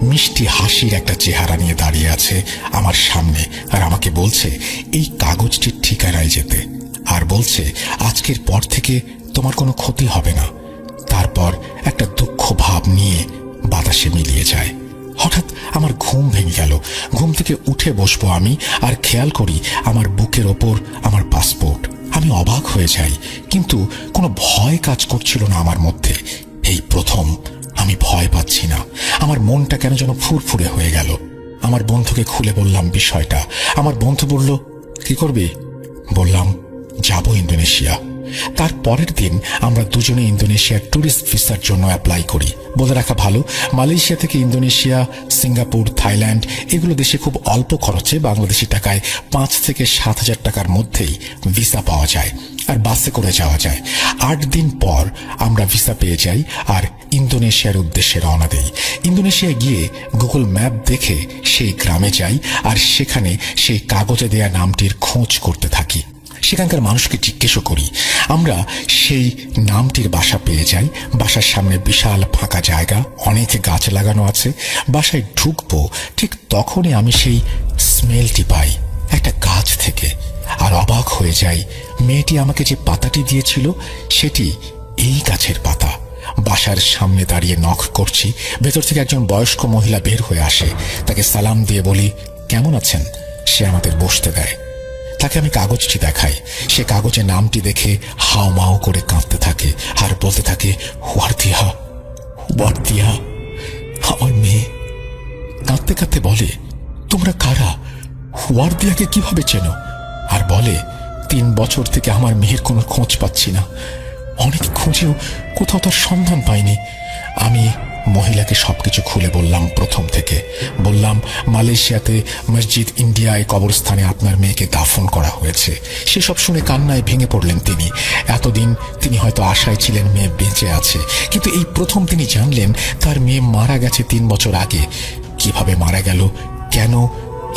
মিষ্টি হাসির একটা চেহারা নিয়ে দাঁড়িয়ে আছে আমার সামনে, আর আমাকে বলছে এই কাগজটির ঠিকানায় যেতে, আর বলছে আজকের পর থেকে তোমার কোনো ক্ষতি হবে না। তারপর একটা দুঃখ ভাব নিয়ে বাতাসে মিলিয়ে যায়। হঠাৎ আমার ঘুম ভেঙে গেল। ঘুম থেকে উঠে বসবো আমি, আর খেয়াল করি আমার বুকের ওপর আমার পাসপোর্ট। আমি অবাক হয়ে যাই, কিন্তু কোনো ভয় কাজ করছিল না আমার মধ্যে। এই প্রথম আমি ভয় পাচ্ছি না। আমার মনটা কেন যেন ফুরফুরে হয়ে গেল। আমার বন্ধুকে খুলে বললাম বিষয়টা। আমার বন্ধু বলল, কি করবি? বললাম, যাব ইন্দোনেশিয়া। তার পরের দিন আমরা দুজনে ইন্দোনেশিয়ার ট্যুরিস্ট ভিসার জন্য অ্যাপ্লাই করি। বলে রাখা ভালো, মালয়েশিয়া থেকে ইন্দোনেশিয়া, সিঙ্গাপুর, থাইল্যান্ড এগুলো দেশে খুব অল্প খরচে বাংলাদেশি টাকায় 5 থেকে 7,000 টাকার মধ্যেই ভিসা পাওয়া যায়, আর বাসে করে যাওয়া যায়। 8 দিন পর আমরা ভিসা পেয়ে যাই, আর ইন্দোনেশিয়ার উদ্দেশ্যে রওনা দেই। ইন্দোনেশিয়ায় গিয়ে গুগল ম্যাপ দেখে সেই গ্রামে যাই, আর সেখানে সেই কাগজে দেয়া নামটির খোঁজ করতে থাকি। সেখানকার মানুষকে জিজ্ঞেসও করি। আমরা সেই নামটির বাসা পেয়ে যাই। বাসার সামনে বিশাল ফাঁকা জায়গা, অনেক গাছ লাগানো আছে। বাসায় ঢুকবো, ঠিক তখনই আমি সেই স্মেলটি পাই একটা গাছ থেকে, আর অবাক হয়ে যাই। মেয়েটি আমাকে যে পাতাটি দিয়েছিল সেটি এই গাছের পাতা। বাসার সামনে দাঁড়িয়ে নক করছি, ভেতর থেকে একজন বয়স্ক মহিলা বের হয়ে আসে। তাকে সালাম দিয়ে বলি, কেমন আছেন? সে আমাদের বসতে দেয়। তাকে আমি কাগজটি দেখাই। সে কাগজে নামটি দেখে হাও মাও করে কাঁদতে থাকে, আর বলতে থাকে, ওয়ার্দিয়া, ওয়ার্দিয়া, আমার মেয়ে। কাঁদতে কাঁদতে বলে, তোমরা কারা? ওয়ার্দিয়াকে কিভাবে চেনো? আর বলে, 3 বছর থেকে আমার মেয়ের কোনো খোঁজ পাচ্ছি না, অনেক খুঁজেও কোথাও তার সন্ধান পাইনি। আমি মহিলাকে সবকিছু খুলে বললাম প্রথম থেকে। বললাম, মালয়েশিয়াতে মসজিদ ইন্ডিয়ায় কবরস্থানে আপনার মেয়েকে দাফন করা হয়েছে। সেসব শুনে কান্নায় ভেঙে পড়লেন তিনি। এতদিন তিনি হয়তো আশায় ছিলেন মেয়ে বেঁচে আছে, কিন্তু এই প্রথম তিনি জানলেন তার মেয়ে মারা গেছে 3 বছর আগে। কিভাবে মারা গেল, কেন,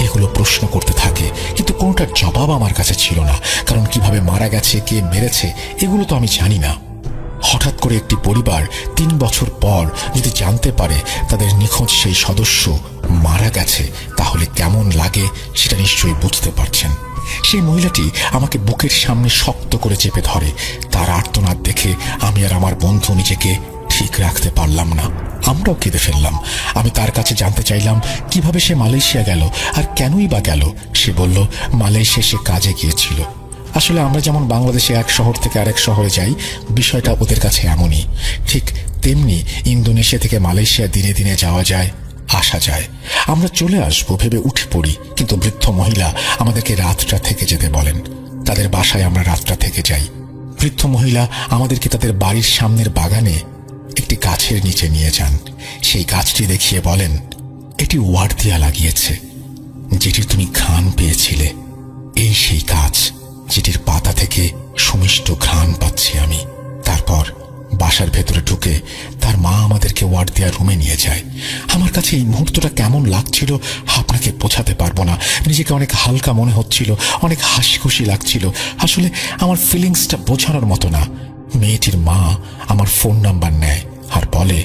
এগুলো প্রশ্ন করতে থাকে, কিন্তু কোনটার জবাব আমার কাছে ছিল না। কারণ কিভাবে মারা গেছে, কে মেরেছে, এগুলো তো আমি জানি না। হঠাৎ করে একটি পরিবার 3 বছর পর যদি জানতে পারে তাদের নিখোঁজ সেই সদস্য মারা গেছে, তাহলে কেমন লাগে সেটা নিশ্চয়ই বুঝতে পারছেন। সেই মহিলাটি আমাকে বুকের সামনে শক্ত করে চেপে ধরে। তার আর্তনাদ দেখে আমি আর আমার বন্ধু নিজেকে ঠিক রাখতে পারলাম না, আমরাও কেঁদে ফেললাম। আমি তার কাছে জানতে চাইলাম কিভাবে সে মালয়েশিয়া গেল, আর কেনই বা গেল। সে বলল, মালয়েশিয়া সে কাজে গিয়েছিল। আসলে আমরা যেমন বাংলাদেশে এক শহর থেকে আরেক শহরে যাই, বিষয়টা ওদের কাছে এমনই। ঠিক তেমনি ইন্দোনেশিয়া থেকে মালয়েশিয়া দিনে দিনে যাওয়া যায়, আসা যায়। আমরা চলে আসবো ভেবে উঠে পড়ি, কিন্তু বৃদ্ধ মহিলা আমাদেরকে রাতটা থেকে যেতে বলেন। তাদের বাসায় আমরা রাতটা থেকে যাই। বৃদ্ধ মহিলা আমাদেরকে তাদের বাড়ির সামনের বাগানে একটি গাছের নিচে নিয়ে যান। সেই গাছটি দেখিয়ে বলেন, এটি ওয়ার্দিয়া লাগিয়েছে, যেটির তুমি ঘ্রাণ পেয়েছিলে। এই সেই গাছ যেটির পাতা থেকে সুমিষ্ট ঘ্রাণ পাচ্ছি আমি। তারপর বাসার ভেতরে ঢুকে তার মা আমাদেরকে ওয়ার্দিয়া রুমে নিয়ে যায়। আমার কাছে এই মুহূর্তটা কেমন লাগছিল আপনাকে বোঝাতে পারবো না। নিজেকে অনেক হালকা মনে হচ্ছিল, অনেক হাসি খুশি লাগছিল। আসলে আমার ফিলিংসটা বোঝানোর মতো না। মেয়েটির মা আমার ফোন নাম্বার নেয় আর বলে,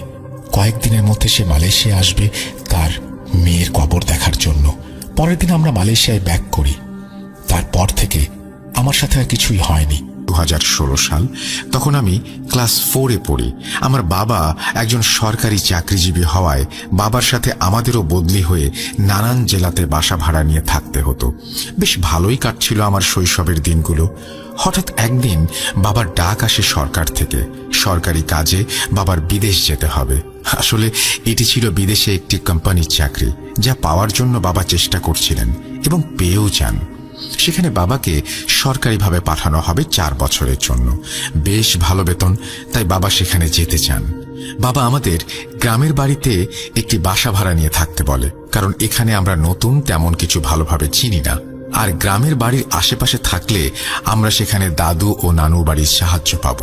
কয়েকদিনের মধ্যে সে মালয়েশিয়া আসবে, তার মেয়ের কবর দেখার জন্য। পরের দিন আমরা মালয়েশিয়ায় ব্যাক করি। তারপর থেকে আমার সাথে আর কিছুই হয়নি। 2016 সাল, তখন আমি ক্লাস 4-এ পড়ি। আমার বাবা একজন সরকারি চাকরিজীবী হওয়ায় বাবার সাথে আমাদেরও বদলি হয়ে নানান জেলাতে বাসা ভাড়া নিয়ে থাকতে হতো। বেশ ভালোই কাটছিল আমার শৈশবের দিনগুলো। হঠাৎ একদিন বাবার ডাক আসে সরকার থেকে। সরকারি কাজে বাবার বিদেশ যেতে হবে। আসলে এটি ছিল বিদেশে একটি কোম্পানির চাকরি, যা পাওয়ার জন্য বাবা চেষ্টা করছিলেন এবং পেয়েও যান। সেখানে বাবাকে সরকারিভাবে পাঠানো হবে 4 বছরের জন্য। বেশ ভালো বেতন, তাই বাবা সেখানে যেতে চান। বাবা আমাদের গ্রামের বাড়িতে একটি বাসা ভাড়া নিয়ে থাকতে বলে, কারণ এখানে আমরা নতুন, তেমন কিছু ভালোভাবে চিনি না। আর গ্রামের বাড়ির আশেপাশে থাকলে আমরা সেখানে দাদু ও নানুর বাড়ির সাহায্য পাব।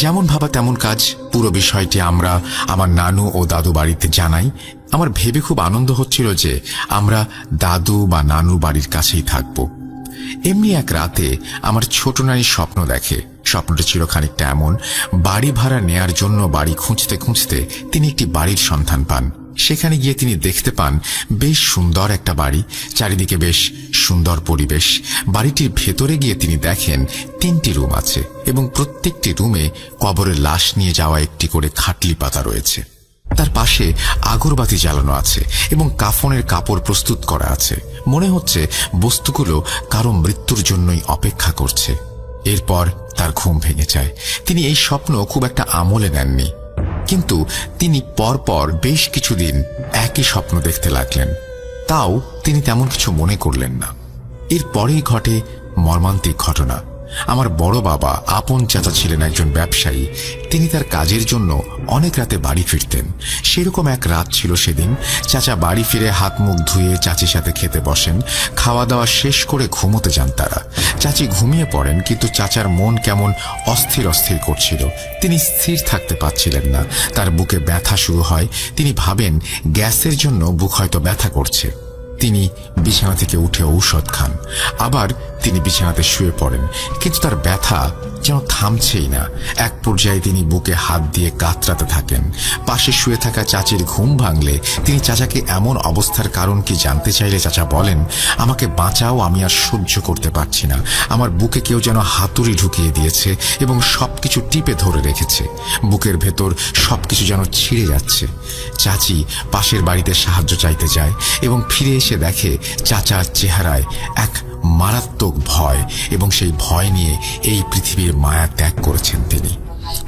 যেমন ভাবা তেমন কাজ। পুরো বিষয়টি আমরা আমার নানু ও দাদু বাড়িতে জানাই। আমার ভেবে খুব আনন্দ হচ্ছিল যে আমরা দাদু বা নানু বাড়ির কাছেই থাকব। এমনি এক রাতে আমার ছোট নানি স্বপ্ন দেখে। স্বপ্নটা ছিল খানিকটা এমন: বাড়ি ভাড়া নেয়ার জন্য বাড়ি খুঁজতে খুঁজতে তিনি একটি বাড়ির সন্ধান পান। সেখানে গিয়ে তিনি দেখতে পান বেশ সুন্দর একটা বাড়ি, চারিদিকে বেশ সুন্দর পরিবেশ। বাড়িটির ভেতরে গিয়ে তিনি দেখেন 3টি রুম আছে এবং প্রত্যেকটি রুমে কবরের লাশ নিয়ে যাওয়া একটি করে খাটলি পাতা রয়েছে। তার পাশে আগরবাতি জ্বালানো আছে এবং কাফনের কাপড় প্রস্তুত করা আছে। মনে হচ্ছে বস্তুগুলো কারো মৃত্যুর জন্যই অপেক্ষা করছে। এরপর তার ঘুম ভেঙে যায়। তিনি এই স্বপ্ন খুব একটা আমলে নেননি, কিন্তু তিনি পরপর বেশ কিছুদিন একই স্বপ্ন দেখতে লাগলেন। তাও তিনি তেমন কিছু মনে করলেন না। এরপরেই ঘটে মর্মান্তিক ঘটনা। আমার বড় বাবা আপন চাচা ছিলেন একজন ব্যবসায়ী। তিনি তার কাজের জন্য অনেক রাতে বাড়ি ফিরতেন। সেরকম এক রাত ছিল সেদিন। চাচা বাড়ি ফিরে হাত মুখ ধুয়ে চাচির সাথে খেতে বসেন। খাওয়া দাওয়া শেষ করে ঘুমোতে যান তারা। চাচি ঘুমিয়ে পড়েন, কিন্তু চাচার মন কেমন অস্থির অস্থির করছিল। তিনি স্থির থাকতে পারছিলেন না। তার বুকে ব্যথা শুরু হয়। তিনি ভাবেন গ্যাসের জন্য বুক হয়তো ব্যথা করছে। তিনি বিছানা থেকে উঠে ঔষধ খান। আবার তিনি বিছানাতে শুয়ে পড়েন, কিন্তু তার ব্যথা যেন থামছেই না। এক পর্যায়ে তিনি বুকে হাত দিয়ে কাতরাতে থাকেন। পাশে শুয়ে থাকা চাচির ঘুম ভাঙলে তিনি চাচাকে এমন অবস্থার কারণ কি জানতে চাইলে চাচা বলেন, আমাকে বাঁচাও, আমি আর সহ্য করতে পারছি না। আমার বুকে কেউ যেন হাতুড়ি ঢুকিয়ে দিয়েছে এবং সবকিছু টিপে ধরে রেখেছে। বুকের ভেতর সবকিছু যেন ছিঁড়ে যাচ্ছে। চাচি পাশের বাড়িতে সাহায্য চাইতে যায় এবং ফিরে এসে দেখে চাচার চেহারায় এক মারাত্মক ভয়, এবং সেই ভয় নিয়ে এই পৃথিবীর মায়া ত্যাগ করেছেন তিনি।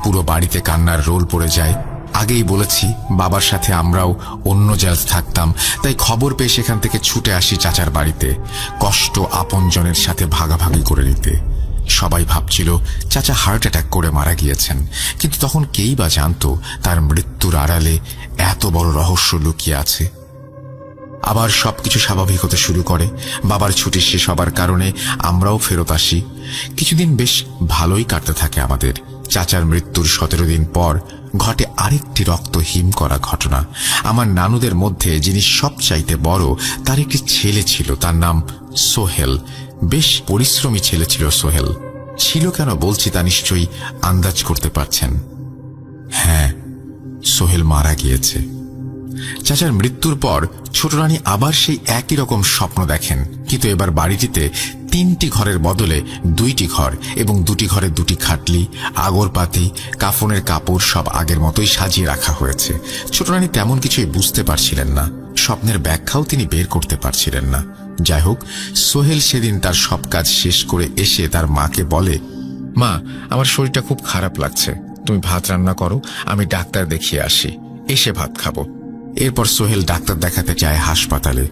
পুরো বাড়িতে কান্নার রোল পড়ে যায়। আগেই বলেছি বাবার সাথে আমরাও অন্য জায়গায় থাকতাম, তাই খবর পেয়ে সেখান থেকে ছুটে আসি চাচার বাড়িতে, কষ্ট আপনজনের সাথে ভাগাভাগি করে নিতে। সবাই ভাবছিল চাচা হার্ট অ্যাটাক করে মারা গিয়েছেন, কিন্তু তখন কেই বা জানতো তার মৃত্যুর আড়ালে এত বড় রহস্য লুকিয়ে আছে। আবার সবকিছু স্বাভাবিক হতে শুরু করে। বাবার ছুটি শেষ হবার কারণে আমরাও ফেরত আসি। কিছুদিন বেশ ভালোই কাটতে থাকে আমাদের। চাচার মৃত্যুর 17 দিন পর ঘটে আরেকটি রক্তহীন করা ঘটনা। আমার নানুদের মধ্যে যিনি সবচাইতে বড়, তার একটি ছেলে ছিল, তার নাম সোহেল। বেশ পরিশ্রমী ছেলে ছিল সোহেল। ছিল কেন বলছি তা নিশ্চয়ই আন্দাজ করতে পারছেন। হ্যাঁ, সোহেল মারা গিয়েছে। চাচার মৃত্যুর পর ছোট রানী আবার সেই একই রকম স্বপ্ন দেখেন, কিন্তু এবার বাড়িটিতে 3টি ঘরের বদলে 2টি ঘর এবং 2টি ঘরে 2টি খাটলি, আগরপাতি, কাফনের কাপড় সব আগের মতোই সাজিয়ে রাখা হয়েছে। ছোট রানী তেমন কিছুই বুঝতে পারছিলেন না। স্বপ্নের ব্যাখ্যাও তিনি বের করতে পারছিলেন না। যাই হোক, সোহেল সেদিন তার সব কাজ শেষ করে এসে তার মাকে বলে, মা, আমার শরীরটা খুব খারাপ লাগছে, তুমি ভাত রান্না করো, আমি ডাক্তার দেখিয়ে আসি, এসে ভাত খাবো। এরপর সোহেল ডাক্তার দেখাতে যায় হাসপাতালে।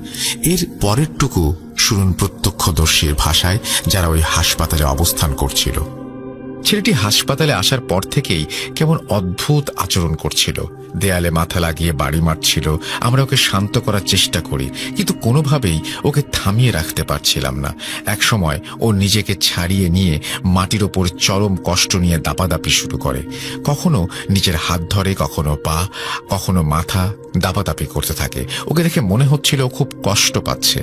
এর পরেরটুকু শুনুন প্রত্যক্ষদর্শীর ভাষায়, যারা ওই হাসপাতালে অবস্থান করছিল। ছেলেটি হাসপাতালে আসার পর থেকেই কেমন অদ্ভুত আচরণ করছিল। দেয়ালে মাথা লাগিয়ে বাড়ি মারছিল। আমরা ওকে শান্ত করার চেষ্টা করি, কিন্তু কোনোভাবেই ওকে থামিয়ে রাখতে পারছিলাম না। একসময় ও নিজেকে ছাড়িয়ে নিয়ে মাটির ওপর চরম কষ্ট নিয়ে দাপাদাপি শুরু করে। কখনো নিজের হাত ধরে, কখনো পা, কখনো মাথা দাপাদাপি করতে থাকে। ওকে দেখে মনে হচ্ছিল ও খুব কষ্ট পাচ্ছে।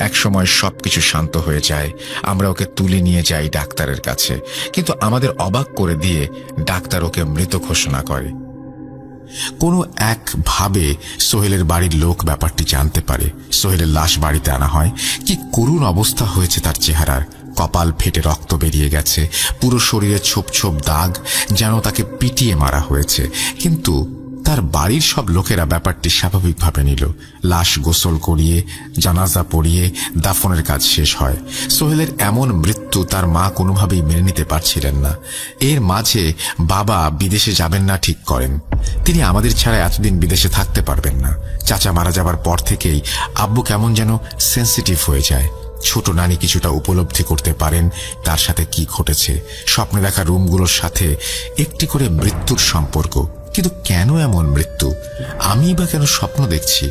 একসময় সবকিছু শান্ত হয়ে যায়। আমরা ওকে তুলে নিয়ে যাই ডাক্তারের কাছে, কিন্তু আমাদের অবাক করে দিয়ে ডাক্তার ওকে মৃত ঘোষণা করে। কোনো একভাবে সোহেলের বাড়ির লোক ব্যাপারটি জানতে পারে। সোহেলের লাশ বাড়িতে আনা হয়। কি করুণ অবস্থা হয়েছে তার চেহারার। কপাল ফেটে রক্ত বেরিয়ে গেছে, পুরো শরীরে ছোপ ছোপ দাগ, যেন তাকে পিটিয়ে মারা হয়েছে। কিন্তু তার বাড়ির সব লোকেরা ব্যাপারটি স্বাভাবিকভাবে নিল। লাশ গোসল করিয়ে, জানাজা পড়িয়ে দাফনের কাজ শেষ হয়। সোহেলের এমন মৃত্যু তার মা কোনোভাবেই মেনে নিতে পারছিলেন না। এর মাঝে বাবা বিদেশে যাবেন না ঠিক করেন। তিনি আমাদের ছাড়া এতদিন বিদেশে থাকতে পারবেন না। চাচা মারা যাবার পর থেকেই আব্বু কেমন যেন সেন্সিটিভ হয়ে যায়। ছোট নানি কিছুটা উপলব্ধি করতে পারেন তার সাথে কি ঘটেছে। স্বপ্নে দেখা রুমগুলোর সাথে একটি করে মৃত্যুর সম্পর্ক। কিন্তু কেন এমন মৃত্যু? আমি বা কেন স্বপ্ন দেখছি?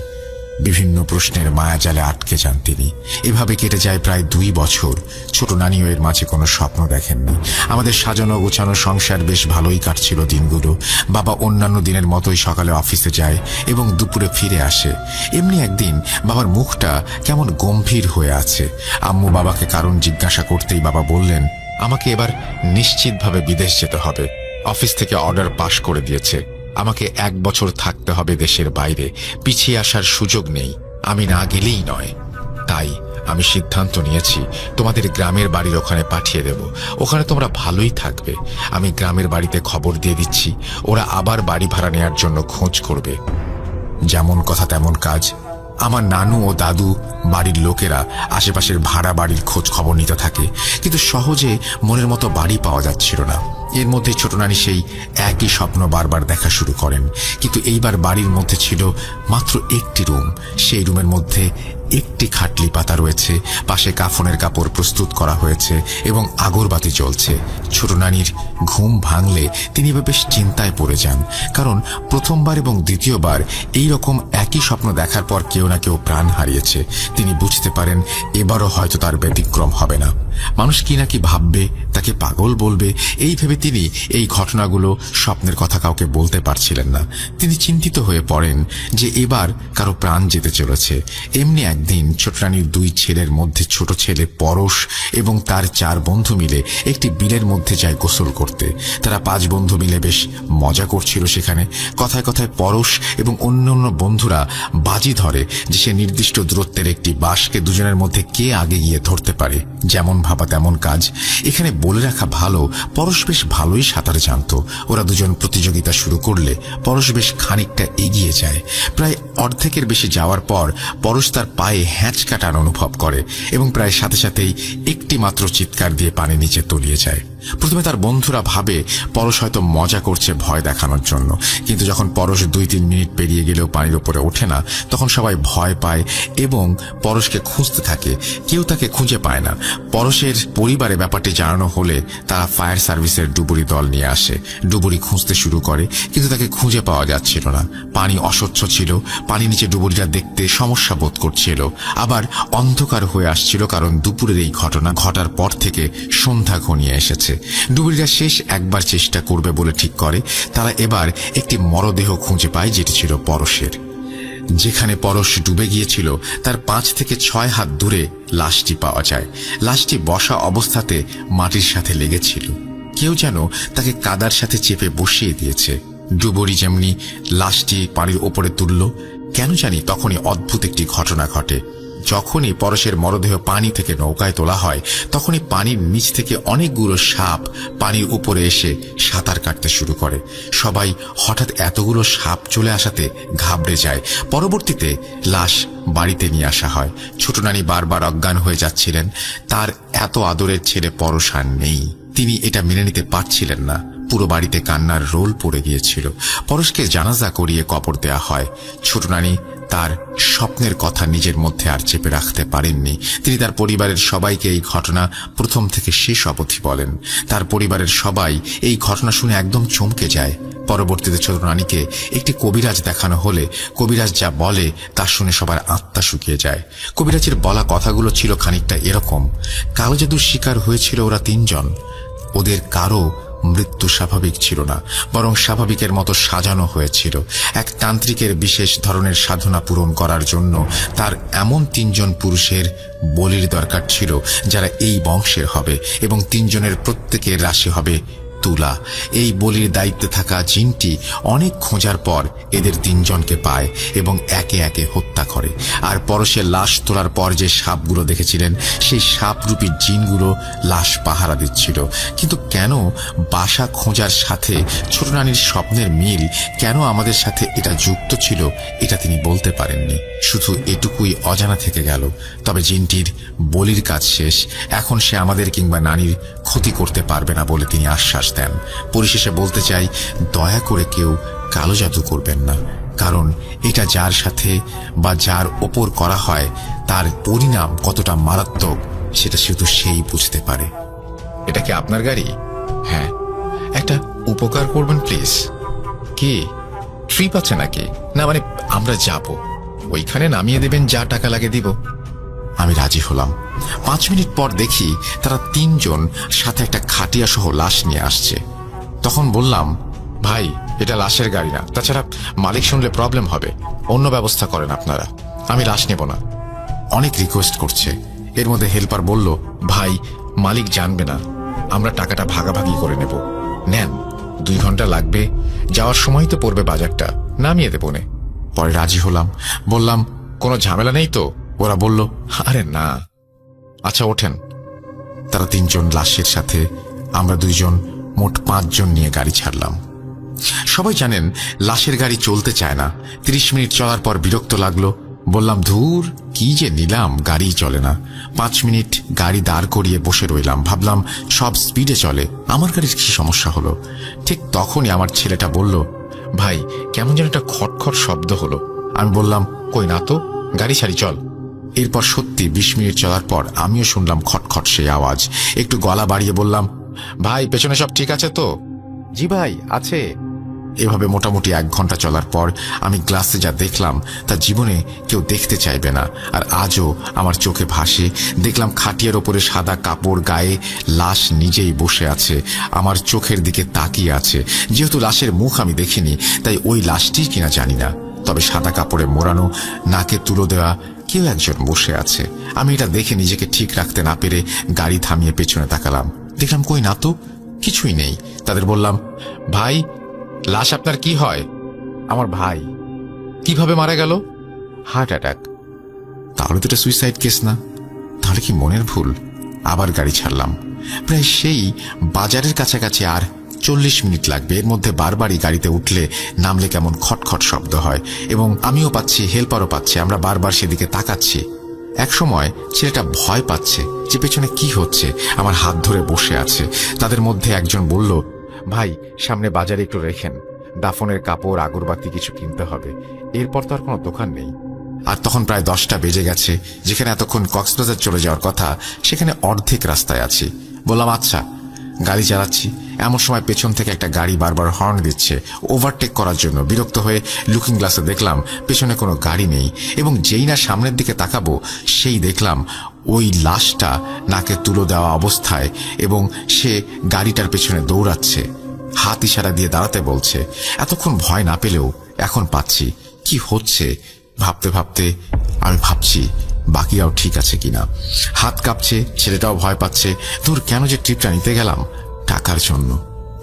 বিভিন্ন প্রশ্নের মায়াজালে আটকে যান তিনি। এভাবে কেটে যায় প্রায় 2 বছর। ছোট নানিও এর মাঝে কোনো স্বপ্ন দেখেননি। আমাদের সাজানো গোছানো সংসার বেশ ভালোই কাটছিল দিনগুলো। বাবা অন্যান্য দিনের মতোই সকালে অফিসে যায় এবং দুপুরে ফিরে আসে। এমনি একদিন বাবার মুখটা কেমন গম্ভীর হয়ে আছে। আম্মু বাবাকে কারণ জিজ্ঞাসা করতেই বাবা বললেন, আমাকে এবার নিশ্চিতভাবে বিদেশ যেতে হবে। অফিস থেকে অর্ডার পাশ করে দিয়েছে। আমাকে 1 বছর থাকতে হবে দেশের বাইরে। পিছিয়ে আসার সুযোগ নেই। আমি না গেলেই নয়। তাই আমি সিদ্ধান্ত নিয়েছি তোমাদের গ্রামের বাড়ির ওখানে পাঠিয়ে দেব। ওখানে তোমরা ভালোই থাকবে। আমি গ্রামের বাড়িতে খবর দিয়ে দিচ্ছি, ওরা আবার বাড়ি ভাড়া নেওয়ার জন্য খোঁজ করবে। যেমন কথা তেমন কাজ। আমার নানু ও দাদু বাড়ির লোকেরা আশেপাশের ভাড়া বাড়ির খোঁজ খবর নিতে থাকে, কিন্তু সহজে মনের মতো বাড়ি পাওয়া যাচ্ছিল না। এর মধ্যে ছোট নানি সেই একই স্বপ্ন বারবার দেখা শুরু করেন। কিন্তু এইবার বাড়ির মধ্যে ছিল মাত্র একটি রুম। সেই রুমের মধ্যে একটি খাটলি পাতা রয়েছে, পাশে কাফনের কাপড় প্রস্তুত করা হয়েছে এবং আগরবাতি জ্বলছে। ছোট নানির ঘুম ভাঙলে তিনি বেশ চিন্তায় পড়ে যান, কারণ প্রথমবার এবং দ্বিতীয়বার এই রকম একই স্বপ্ন দেখার পর কেউ না কেউ প্রাণ হারিয়েছে। তিনি বুঝতে পারেন এবারও হয়তো তার ব্যতিক্রম হবে না। মানুষ কি নাকি ভাববে, তাকে পাগল বলবে, এই ভেবে তিনি এই ঘটনাগুলো স্বপ্নের কথা কাউকে বলতে পারছিলেন না। তিনি চিন্তিত হয়ে পড়েন যে এবার কারো প্রাণ যেতে চলেছে। এমনি একদিন ছোট রানীর 2 ছেলের মধ্যে ছোট ছেলে পরশ এবং তার 4 বন্ধু মিলে একটি বিলের মধ্যে যায় গোসল করতে। তারা 5 বন্ধু মিলে বেশ মজা করছিল সেখানে। কথায় কথায় পরশ এবং অন্যান্য বন্ধুরা বাজি ধরে যে সে নির্দিষ্ট দূরত্বের একটি বাঁশকে দুজনের মধ্যে কে আগে গিয়ে ধরতে পারে। যেমন ভাবা তেমন কাজ। এখানে বলে রাখা ভালো, পরশ বেশ ভালোই সাঁতার জানত। ওরা দুজন প্রতিযোগিতা শুরু করলে পরশ বেশ খানিকটা এগিয়ে যায়। প্রায় অর্ধেকের বেশি যাওয়ার পর পরশ তার পায়ে হ্যাঁচকা টান অনুভব করে এবং প্রায় সাথে সাথেই একটি মাত্র চিৎকার দিয়ে পানি নিচে তলিয়ে যায়। প্রথমে তার বন্ধুরা ভাবে পরশ হয়তো মজা করছে ভয় দেখানোর জন্য, কিন্তু যখন পরশ 2-3 মিনিট পেরিয়ে গেলেও পানির উপরে ওঠে না, তখন সবাই ভয় পায় এবং পরশকে খুঁজতে থাকে। কেউ তাকে খুঁজে পায় না। পরশের পরিবারে ব্যাপারটি জানানো হলে তারা ফায়ার সার্ভিসের ডুবুরি দল নিয়ে আসে। ডুবুরি খুঁজতে শুরু করে, কিন্তু তাকে খুঁজে পাওয়া যাচ্ছিল না। পানি অস্বচ্ছ ছিল। পানি নিচে ডুবুরিটা দেখতে সমস্যা বোধ করছিল। আবার অন্ধকার হয়ে আসছিল, কারণ দুপুরের এই ঘটনা ঘটার পর থেকে সন্ধ্যা ঘনিয়ে এসেছে। ডুবুরিরা শেষ একবার চেষ্টা করবে বলে ঠিক করে। তারা এবার একটি মরদেহ খুঁজে পায়, যেটি ছিল পরশের। যেখানে পরশ ডুবে গিয়েছিল তার 5 থেকে 6 হাত দূরে লাশটি পাওয়া যায়। লাশটি বসা অবস্থাতে মাটির সাথে লেগেছিল। কেউ যেন তাকে কাদার সাথে চেপে বসিয়ে দিয়েছে। ডুবুরি যেমনি লাশটি পানির ওপরে তুলল, কেন জানি তখনই অদ্ভুত একটি ঘটনা ঘটে। যখনই পরশের মরদেহ পানি থেকে নৌকায় তোলা হয়, তখনই পানির নিচ থেকে অনেকগুলো সাপ পানির উপরে এসে সাঁতার কাটতে শুরু করে। সবাই হঠাৎ এতগুলো সাপ চলে আসাতে ঘাবড়ে যায়। পরবর্তীতে লাশ বাড়িতে নিয়ে আসা হয়। ছোট নানি বারবার অজ্ঞান হয়ে যাচ্ছিলেন। তার এত আদরের ছেলে পরশ আর নেই। তিনি এটা মেনে নিতে পারছিলেন না। পুরো বাড়িতে কান্নার রোল পড়ে গিয়েছিল। পরশকে জানাজা করিয়ে কবর দেয়া হয়। ছোট নানি তার স্বপ্নের কথা নিজের মধ্যে আর চেপে রাখতে পারেননি। তিনি তার পরিবারের সবাইকে এই ঘটনা প্রথম থেকে শেষ অবধি বলেন। তার পরিবারের সবাই এই ঘটনা শুনে একদম চমকে যায়। পরবর্তীতে ছোট নানিকে একটি কবিরাজ দেখানো হলে কবিরাজ যা বলে তা শুনে সবার আত্মা শুকিয়ে যায়। কবিরাজের বলা কথাগুলো ছিল খানিকটা এরকম: কালো জাদুর শিকার হয়েছিল ওরা 3 জন। ওদের কারো মৃত্যু স্বাভাবিক ছিল না, বরং স্বাভাবিকের মতো সাজানো হয়েছিল। এক তান্ত্রিকের বিশেষ ধরনের সাধনা পূরণ করার জন্য তার এমন 3 জন পুরুষের বলির দরকার ছিল যারা এই বংশের হবে, এবং 3 জনের প্রত্যেকের রাশি হবে তুলা। এই বলির দায়িত্বে থাকা জিনটি অনেক খোঁজার পর এদের তিনজনকে পায় এবং একে একে হত্যা করে। আর পরশের লাশ তোলার পর যে সাপগুলো দেখেছিলেন, সেই সাপরূপী জিনগুলো লাশ পাহারা দিচ্ছিল। কিন্তু কেন বাসা খোঁজার সাথে ছোট নানির স্বপ্নের মিল, কেন আমাদের সাথে এটা যুক্ত ছিল, এটা তিনি বলতে পারেননি। শুধু এটুকুই অজানা থেকে গেল। তবে জিনটির বলির কাজ শেষ, এখন সে আমাদের কিংবা নানির ক্ষতি করতে পারবে না বলে তিনি আশ্বাস দেন। পরিশেষে বলতে চাই, দয়া করে কেউ কালো জাদু করবেন না, কারণ এটা যার সাথে বা যার ওপর করা হয় তার পরিণাম কতটা মারাত্মক সেটা শুধু সেই বুঝতে পারে। এটা কি আপনার গাড়ি? হ্যাঁ। একটা উপকার করবেন প্লিজ। কি ট্রিপ আছে নাকি? না মানে আমরা যাব, ওইখানে নামিয়ে দেবেন, যা টাকা লাগে দিব। আমি রাজি হলাম। 5 মিনিট পর দেখি তারা 3 জন সাথে একটা খাটিয়া সহ লাশ নিয়ে আসছে। তখন বললাম, ভাই এটা লাশের গাড়ি না, তাছাড়া মালিক শুনলে প্রবলেম হবে, অন্য ব্যবস্থা করেন আপনারা, আমি লাশ নেব না। অনেক রিকোয়েস্ট করছে। এর মধ্যে হেল্পার বলল, ভাই মালিক জানবে না, আমরা টাকাটা ভাগাভাগি করে নেব, নেন। 2 ঘন্টা লাগবে, যাওয়ার সময় তো পড়বে বাজারটা, নামিয়ে দেবো নে। পরে রাজি হলাম। বললাম, কোনো ঝামেলা নেই তো? ওরা বলল, আরে না। আচ্ছা ওঠেন। তারা 3 জন লাশের সাথে আমরা 2 জন, মোট 5 জন নিয়ে গাড়ি ছাড়লাম। সবাই জানেন লাশের গাড়ি চলতে চায় না। 30 মিনিট চলার পর বিরক্ত লাগলো। বললাম, ধুর, কি যে নিলাম, গাড়ি চলে না। 5 মিনিট গাড়ি দাঁড় করিয়ে বসে রইলাম। ভাবলাম সব স্পিডে চলে, আমার গাড়ির কি সমস্যা হলো। ঠিক তখনই আমার ছেলেটা বলল, ভাই কেমন যেন একটা খটখট শব্দ হলো। আমি বললাম, কই না তো, গাড়ি ছাড়ি চল। এরপর সত্যি 20 মিনিট চলার পর আমিও শুনলাম খটখট সেই আওয়াজ। একটু গলা বাড়িয়ে বললাম, ভাই পেছনে সব ঠিক আছে তো? জি ভাই আছে। এভাবে মোটামুটি 1 ঘন্টা চলার পর আমি গ্লাসে যা দেখলাম তা জীবনে কেউ দেখতে চাইবে না। আর আজও আমার চোখে ভাসে। দেখলাম খাটিয়ার ওপরে সাদা কাপড় গায়ে লাশ নিজেই বসে আছে, আমার চোখের দিকে তাকিয়ে আছে। যেহেতু লাশের মুখ আমি দেখিনি, তাই ওই লাশটি কিনা জানি না, তবে সাদা কাপড়ে মোড়ানো, নাকে তুলো দেওয়া কেউ একজন বসে আছে। আমি এটা দেখে নিজেকে ঠিক রাখতে না পেরে গাড়ি থামিয়ে পেছনে তাকালাম। দেখলাম কই না তো, কিছুই নেই। তাদের বললাম, ভাই লাশ আপনার কি হয়? আমার ভাই। কিভাবে মারা গেল? Heart attack. তাহলে তো এটা সুইসাইড কেস না, তাহলে কি মনের ভুল? আবার গাড়ি ছাড়লাম। প্রায় সেই বাজারের কাছাকাছি আর 40 মিনিট লাগবে। এর মধ্যে বারবারই গাড়িতে উঠলে নামলে কেমন খটখট শব্দ হয়, এবং আমিও পাচ্ছি, হেল্পারও পাচ্ছে। আমরা বারবার সেদিকে তাকাচ্ছি। এক সময় ছেলেটা ভয় পাচ্ছে যে পেছনে কি হচ্ছে, আমার হাত ধরে বসে আছে। তাদের মধ্যে একজন বলল, ভাই সামনে বাজারে একটু রেখেন, দাফনের কাপড় আগরবাতি কিছু কিনতে হবে, এরপর তো আর কোনো দোকান নেই। আর তখন প্রায় 10টা বেজে গেছে। যেখানে এতক্ষণ কক্সবাজার চলে যাওয়ার কথা, সেখানে অর্ধেক রাস্তায় আছি। বললাম, আচ্ছা। গাড়ি চালাচ্ছি, এমন সময় পেছন থেকে একটা গাড়ি বারবার হর্ন দিচ্ছে ওভারটেক করার জন্য। বিরক্ত হয়ে লুকিং গ্লাসে দেখলাম পেছনে কোনো গাড়ি নেই, এবং যেই না সামনের দিকে তাকাবো সেই দেখলাম ওই লাশটা নাকে তুলো দেওয়া অবস্থায়, এবং সে গাড়িটার পেছনে দৌড়াচ্ছে, হাত ইশারা দিয়ে দাঁড়াতে বলছে। এতক্ষণ ভয় না পেলেও এখন পাচ্ছি কি হচ্ছে। ভাবতে ভাবতে আমি ভাবছি বাকিরাও ঠিক আছে কিনা। হাত কাঁপছে, ছেলেটাও ভয় পাচ্ছে। দূর, কেন যে ট্রিপটা নিতে গেলাম? টাকার জন্য।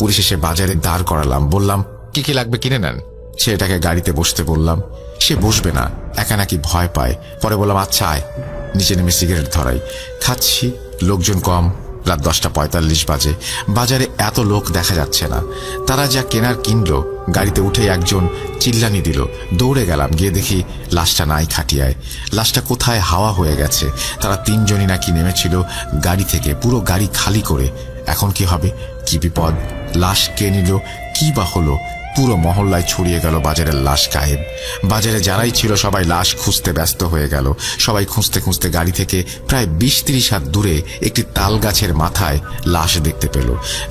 পরিশেষে বাজারে দাঁড় করালাম। বললাম, কি কি লাগবে কিনে নেন। ছেলেটাকে গাড়িতে বসতে বললাম। সে বসবে না, একা নাকি ভয় পায়। পরে বললাম, আচ্ছা আয়। নিচে নেমে সিগারেট ধরাই। খাচ্ছি, লোকজন কম। রাত 10:45 বাজে। বাজারে এত লোক দেখা যাচ্ছে না। তারা যা কেনার কিনলো। গাড়িতে উঠে একজন চিল্লানি দিল। দৌড়ে গেলাম, গিয়ে দেখি লাশটা নাই খাটিয়ায়। লাশটা কোথায় হাওয়া হয়ে গেছে। তারা 3 জনই নাকি নেমেছিল গাড়ি থেকে, পুরো গাড়ি খালি করে। এখন কি হবে, কি বিপদ? লাশ কে নিল, কি বা হলো? পুরো মহল্লায় ছড়িয়ে গেল বাজারের লাশ গায়েব। বাজারে যারাই ছিল সবাই লাশ খুঁজতে ব্যস্ত হয়ে গেল। সবাই খুঁজতে খুঁজতে গাড়ি থেকে প্রায় 20-30 হাত দূরে একটি তাল গাছের মাথায় লাশ দেখতে পেল।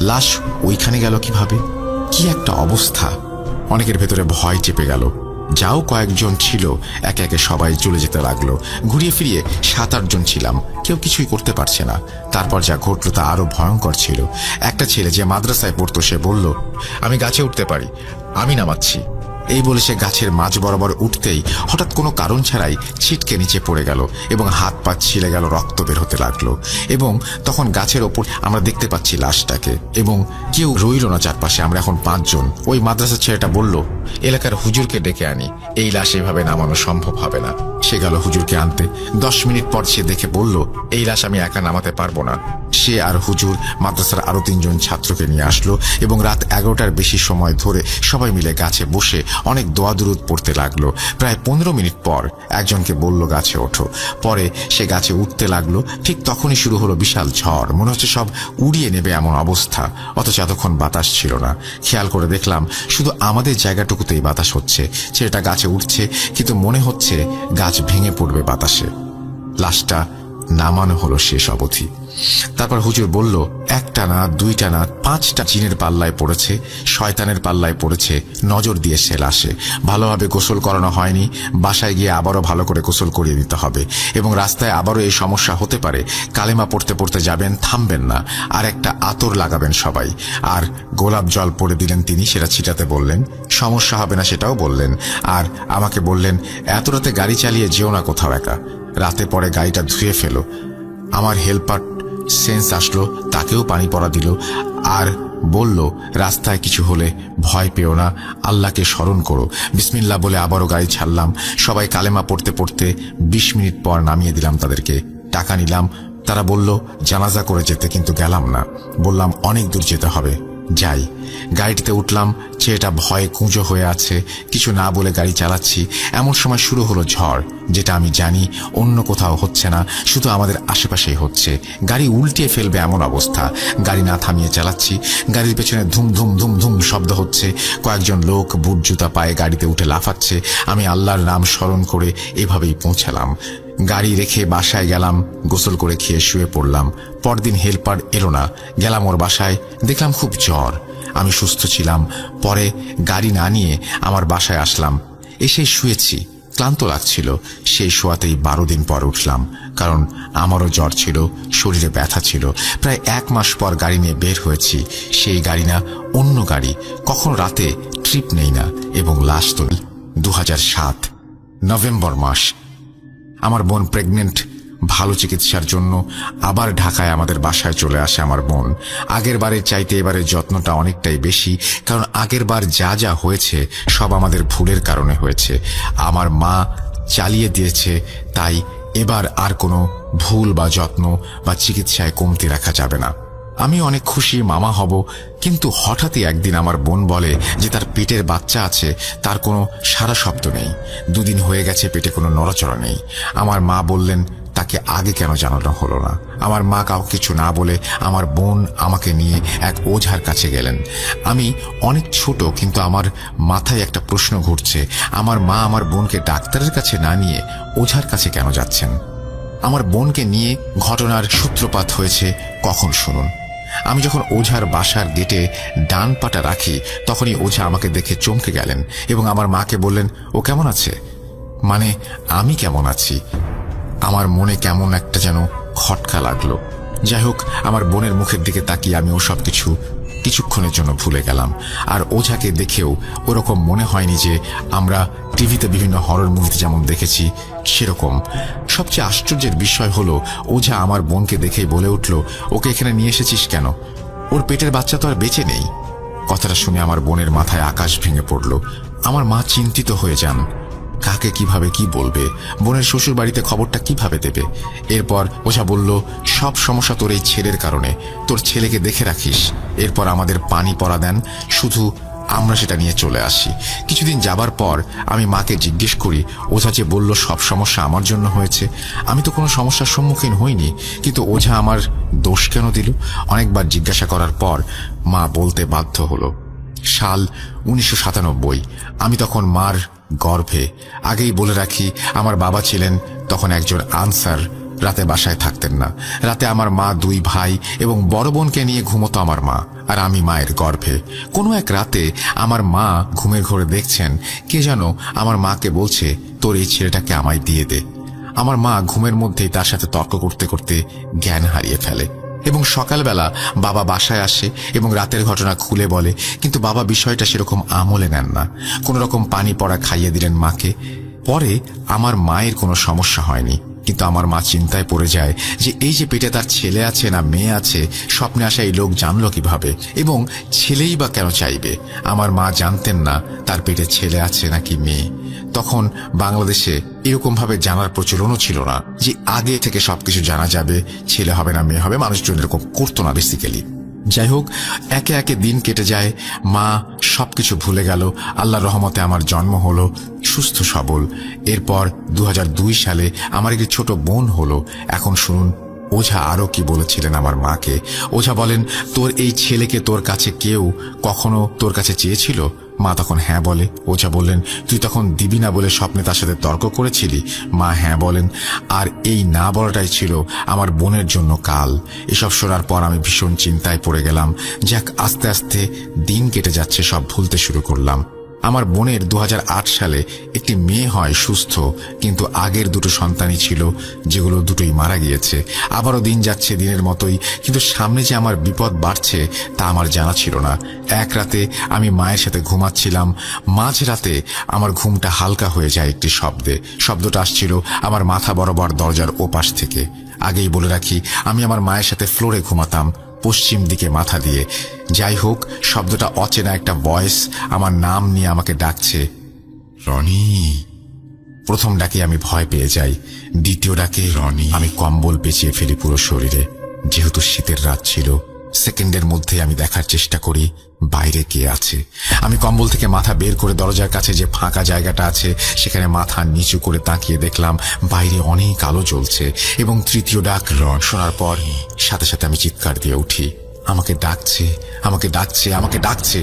লাশ ওইখানে গেল কিভাবে? কি একটা অবস্থা! অনেকের ভেতরে ভয় চেপে গেল। যাও কয়েকজন ছিল, একে একে সবাই চলে যেতে লাগলো। ঘুরিয়ে ফিরিয়ে 7-8 জন ছিলাম, কেউ কিছুই করতে পারছে না। তারপর যা ঘটলো তা আরো ভয়ঙ্কর ছিল। একটা ছেলে যে মাদ্রাসায় পড়তো, সে বলল, আমি গাছে উঠতে পারি, আমি নামাচ্ছি। এই বলে সে গাছের মাঝ বরাবর উঠতেই হঠাৎ কোনো কারণ ছাড়াই ছিটকে নিচে পড়ে গেল এবং হাত পা ছিলে গেল, রক্ত বের হতে লাগলো। এবং তখন গাছের ওপর আমরা দেখতে পাচ্ছি লাশটাকে, এবং কেউ রইল না চারপাশে। আমরা এখন 5 জন। ওই মাদ্রাসার ছেলেটা বলল, এলাকার হুজুরকে ডেকে আনি, এই লাশ এভাবে নামানো সম্ভব হবে না। সে গেল হুজুরকে আনতে। 10 মিনিট পর সে দেখে বলল, এই লাশ আমি একা নামাতে পারবো না। সে আর হুজুর মাদ্রাসার আরো 3 জন ছাত্রকে নিয়ে আসলো এবং রাত 11টার বেশি সময় ধরে সবাই মিলে গাছে বসে অনেক দোয়া দুরুদ পড়তে লাগলো। প্রায় 15 মিনিট পর একজনকে বলল, গাছে ওঠো। পরে সে গাছে উঠতে লাগলো। ঠিক তখনই শুরু হলো বিশাল ঝড়, মনে হচ্ছে সব উড়িয়ে নেবে এমন অবস্থা। অথচ এতক্ষণ বাতাস ছিল না। খেয়াল করে দেখলাম শুধু আমাদের জায়গাটুকুতেই বাতাস হচ্ছে। ছেলেটা গাছে উঠছে, কিন্তু মনে হচ্ছে গাছ ভেঙে পড়বে বাতাসে। লাশটা নামানো হলো শেষ অবধি। তারপর হুজুর বলল, 1টা না 2টা না 5টা জিনের পাল্লায় পড়েছে, শয়তানের পাল্লায় পড়েছে। নজর দিয়ে সে লাশে ভালোভাবে গোসল করানো হয়নি। বাসায় গিয়ে আবারও ভালো করে গোসল করিয়ে দিতে হবে, এবং রাস্তায় আবারও এই সমস্যা হতে পারে। কালেমা পড়তে পড়তে যাবেন, থামবেন না। আর একটা আতর লাগাবেন সবাই। আর গোলাপ জল পড়ে দিলেন তিনি, সেটা ছিটাতে বললেন। সমস্যা হবে না সেটাও বললেন। আর আমাকে বললেন, এত রাতে গাড়ি চালিয়ে যেও না কোথাও একা। রাতে পরে গাড়িটা ধুয়ে ফেলো। আমার হেল্পার সেন্স আসলো, তাকেও পানি পড়া দিল আর বলল, রাস্তায় কিছু হলে ভয় পেও না, আল্লাহকে স্মরণ করো। বিসমিল্লাহ বলে আবারও গাড়ি ছাড়লাম। সবাই কালেমা পড়তে পড়তে 20 মিনিট পর নামিয়ে দিলাম তাদেরকে। টাকা নিলাম। তারা বলল জানাজা করে যেতে, কিন্তু গেলাম না। বললাম অনেক দূর যেতে হবে, যাই। গাড়িটিতে উঠলাম। ছেলেটা ভয়ে কুঁজো হয়ে আছে, কিছু না বলে গাড়ি চালাচ্ছি। এমন সময় শুরু হলো ঝড়, যেটা আমি জানি অন্য কোথাও হচ্ছে না, শুধু আমাদের আশেপাশেই হচ্ছে। গাড়ি উল্টিয়ে ফেলবে এমন অবস্থা। গাড়ি না থামিয়ে চালাচ্ছি। গাড়ির পেছনে ধুম ধুম ধুম ধুম শব্দ হচ্ছে। কয়েকজন লোক বুট জুতা পায়ে গাড়িতে উঠে লাফাচ্ছে। আমি আল্লাহর নাম স্মরণ করে এভাবেই পৌঁছালাম। গাড়ি রেখে বাসায় গেলাম। গোসল করে খেয়ে শুয়ে পড়লাম। পরদিন হেল্পার এলো না। গেলাম ওর বাসায়, দেখলাম খুব জ্বর। আমি সুস্থ ছিলাম। পরে গাড়ি না নিয়ে আমার বাসায় আসলাম। এসে শুয়েছি, ক্লান্ত লাগছিল। সেই শোয়াতেই 12 দিন পর উঠলাম, কারণ আমারও জ্বর ছিল, শরীরে ব্যথা ছিল। প্রায় 1 মাস পর গাড়ি নিয়ে বের হয়েছি। সেই গাড়ি না, অন্য গাড়ি। কখনো রাতে ট্রিপ নেই না, এবং লাশ তো 2007 নভেম্বর মাস। আমার বোন প্রেগনেন্ট। ভালো চিকিৎসার জন্য আবার ঢাকায় আমাদের বাসায় চলে আসে আমার বোন। আগের বারের চাইতে এবারের যত্নটা অনেকটাই বেশি, কারণ আগের বার যা যা হয়েছে সব আমাদের ভুলের কারণে হয়েছে। আমার মা চালিয়ে দিয়েছে, তাই এবার আর কোনো ভুল বা যত্ন বা চিকিৎসায় কমতি রাখা যাবে না। আমি অনেক খুশি, মামা হব। কিন্তু হঠাৎই একদিন আমার বোন বলে যে তার পেটের বাচ্চা আছে, তার কোনো সারা শব্দ নেই। 2 দিন হয়ে গেছে, পেটে কোনো নড়াচড়া নেই। আমার মা বললেন, তাকে আগে কেন জানানো হলো না? আমার মা কাউকে কিছু না বলে আমার বোন আমাকে নিয়ে এক ওঝার কাছে গেলেন। আমি অনেক ছোট, কিন্তু আমার মাথায় একটা প্রশ্ন ঘুরছে, আমার মা আমার বোনকে ডাক্তারের কাছে না নিয়ে ওঝার কাছে কেন যাচ্ছেন? আমার বোনকে নিয়ে ঘটনার সূত্রপাত হয়েছে কখন শুনুন। আমি যখন ওঝার বাসার গেটে ডান পাটা রাখি, তখনই ওঝা আমাকে দেখে চমকে গেলেন এবং আমার মাকে বললেন, ও কেমন আছে? মানে আমি কেমন আছি? আমার মনে কেমন একটা যেন খটকা লাগলো। যাই হোক, আমার বোনের মুখের দিকে তাকিয়ে আমি ওসব কিছুক্ষণের জন্য ভুলে গেলাম। আর ওঝাকে দেখেও ওরকম মনে হয়নি যে আমরা টিভিতে বিভিন্ন হরর মুভিতে যেমন দেখেছি সেরকম। সবচেয়ে আশ্চর্যের বিষয় হলো, ওঝা আমার বোনকে দেখেই বলে উঠল, ওকে এখানে নিয়ে এসেছিস কেন? ওর পেটের বাচ্চা তো আর বেঁচে নেই। কথাটা শুনে আমার বোনের মাথায় আকাশ ভেঙে পড়ল। আমার মা চিন্তিত হয়ে যান। কাকে কিভাবে কি বলবে? বোনের শ্বশুর বাড়িতে খবরটা কিভাবে দেবে? এরপর ওঝা বলল, সব সমস্যা তোর এই ছেলের কারণে, তোর ছেলেকে দেখে রাখিস। এরপর আমাদের পানি পড়া দেন, শুধু আমরা সেটা নিয়ে চলে আসি। কিছুদিন যাবার পর আমি মাকে জিজ্ঞেস করি, ওঝা যে বলল সব সমস্যা আমার জন্য হয়েছে, আমি তো কোনো সমস্যার সম্মুখীন হইনি, কিন্তু ওঝা আমার দোষ কেন দিল? অনেকবার জিজ্ঞাসা করার পর মা বলতে বাধ্য হলো, সাল 1997। আমি তখন মার গর্ভে। আগেই বলে রাখি, আমার বাবা ছিলেন তখন একজন আনসার, রাতে বাসায় থাকতেন না। রাতে আমার মা 2 ভাই এবং বড় বোনকে নিয়ে ঘুমতো আমার মা, আর আমি মায়ের গর্ভে। কোনো এক রাতে আমার মা ঘুমের ঘরে দেখছেন কে যেন আমার মাকে বলছে, তোর এই ছেলেটাকে আমায় দিয়ে দে। আমার মা ঘুমের মধ্যেই তার সাথে তর্ক করতে করতে জ্ঞান হারিয়ে ফেলে। এবং সকালবেলা বাবা বাসায় আসে এবং রাতের ঘটনা খুলে বলে, কিন্তু বাবা বিষয়টা সেরকম আমলে নেন না। কোনো রকম পানি পড়া খাইয়ে দিলেন মাকে। পরে আমার মায়ের কোনো সমস্যা হয়নি, কিন্তু আমার মা চিন্তায় পড়ে যায় যে এই যে পেটে তার ছেলে আছে না মেয়ে আছে, স্বপ্নে আসা এই লোক জানলো কিভাবে, এবং ছেলেই বা কেন চাইবে। আমার মা জানতেন না তার পেটে ছেলে আছে নাকি মেয়ে। তখন বাংলাদেশে এরকম ভাবে জানার প্রচলনও ছিল না যে আগে থেকে সবকিছু জানা যাবে, ছেলে হবে না মেয়ে হবে। মানুষজন এরকম করতো না বেসিক্যালি। যাই হোক, একে একে দিন কেটে যায়, মা সবকিছু ভুলে গেল। আল্লাহর রহমতে আমার জন্ম হলো, সুস্থ সবল। এরপর 2002 সালে আমার একটি ছোট বোন হলো। এখন শুনুন ওঝা আরো কি বলেছিলেন আমার মাকে। ওঝা বলেন, তোর এই ছেলেকে তোর কাছে কেউ কখনো তোর কাছে চেয়েছিল? মা তখন হ্যাঁ বলে। ওঝা বললেন, তুই তখন দিবি না বলে স্বপ্নে তার সাথে তর্ক করেছিলি? মা হ্যাঁ বলেন। আর এই না বলাটাই ছিল আমার বোনের জন্য কাল। এসব শোনার পর আমি ভীষণ চিন্তায় পড়ে গেলাম। যাক, আস্তে আস্তে দিন কেটে যাচ্ছে, সব ভুলতে শুরু করলাম। আমার বোনের 2008 সালে একটি মেয়ে হয় সুস্থ, কিন্তু আগের দুটো সন্তানই ছিল, যেগুলো দুটোই মারা গিয়েছে। আবারও দিন যাচ্ছে দিনের মতোই, কিন্তু সামনে যে আমার বিপদ বাড়ছে তা আমার জানা ছিল না। এক রাতে আমি মায়ের সাথে ঘুমাচ্ছিলাম। মাঝ রাতে আমার ঘুমটা হালকা হয়ে যায় একটি শব্দে। শব্দটা আসছিল আমার মাথা বরাবর দরজার ওপাশ থেকে। আগেই বলে রাখি, আমি আমার মায়ের সাথে ফ্লোরে ঘুমাতাম, পশ্চিম দিকে মাথা দিয়ে। যাই হোক, শব্দটা অচেনা একটা ভয়েস আমার নাম নিয়ে আমাকে ডাকছে, রনি। প্রথম ডাকে আমি ভয় পেয়ে যাই, দ্বিতীয় ডাকে রনি আমি কম্বল পেঁচিয়ে ফেলি পুরো শরীরে। যেহেতু শীতের রাত ছিল, সেকেন্ডের মধ্যে আমি দেখার চেষ্টা করি বাইরে কে আছে। আমি কম্বল থেকে মাথা বের করে দরজার কাছে যে ফাঁকা জায়গাটা আছে সেখানে মাথা নিচু করে তাকিয়ে দেখলাম বাইরে অনেক আলো জ্বলছে। এবং তৃতীয় ডাক রন শোনার পর সাথে সাথে আমি চিৎকার দিয়ে উঠি, আমাকে ডাকছে, আমাকে ডাকছে, আমাকে ডাকছে।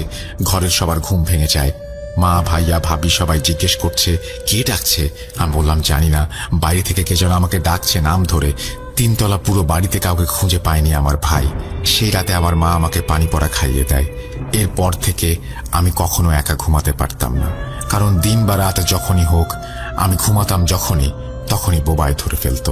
ঘরের সবার ঘুম ভেঙে যায়। মা, ভাইয়া, ভাবি সবাই জিজ্ঞেস করছে কে ডাকছে। আমি বললাম জানি না, বাইরে থেকে কে যেন আমাকে ডাকছে নাম ধরে। 3 তলা পুরো বাড়িতে কাউকে খুঁজে পায়নি আমার ভাই। সেই রাতে আমার মা আমাকে পানি পড়া খাইয়ে দেয়। এরপর থেকে আমি কখনো একা ঘুমাতে পারতাম না, কারণ দিন বা রাত যখনই হোক আমি ঘুমাতাম তখনই বোবায় ধরে ফেলত,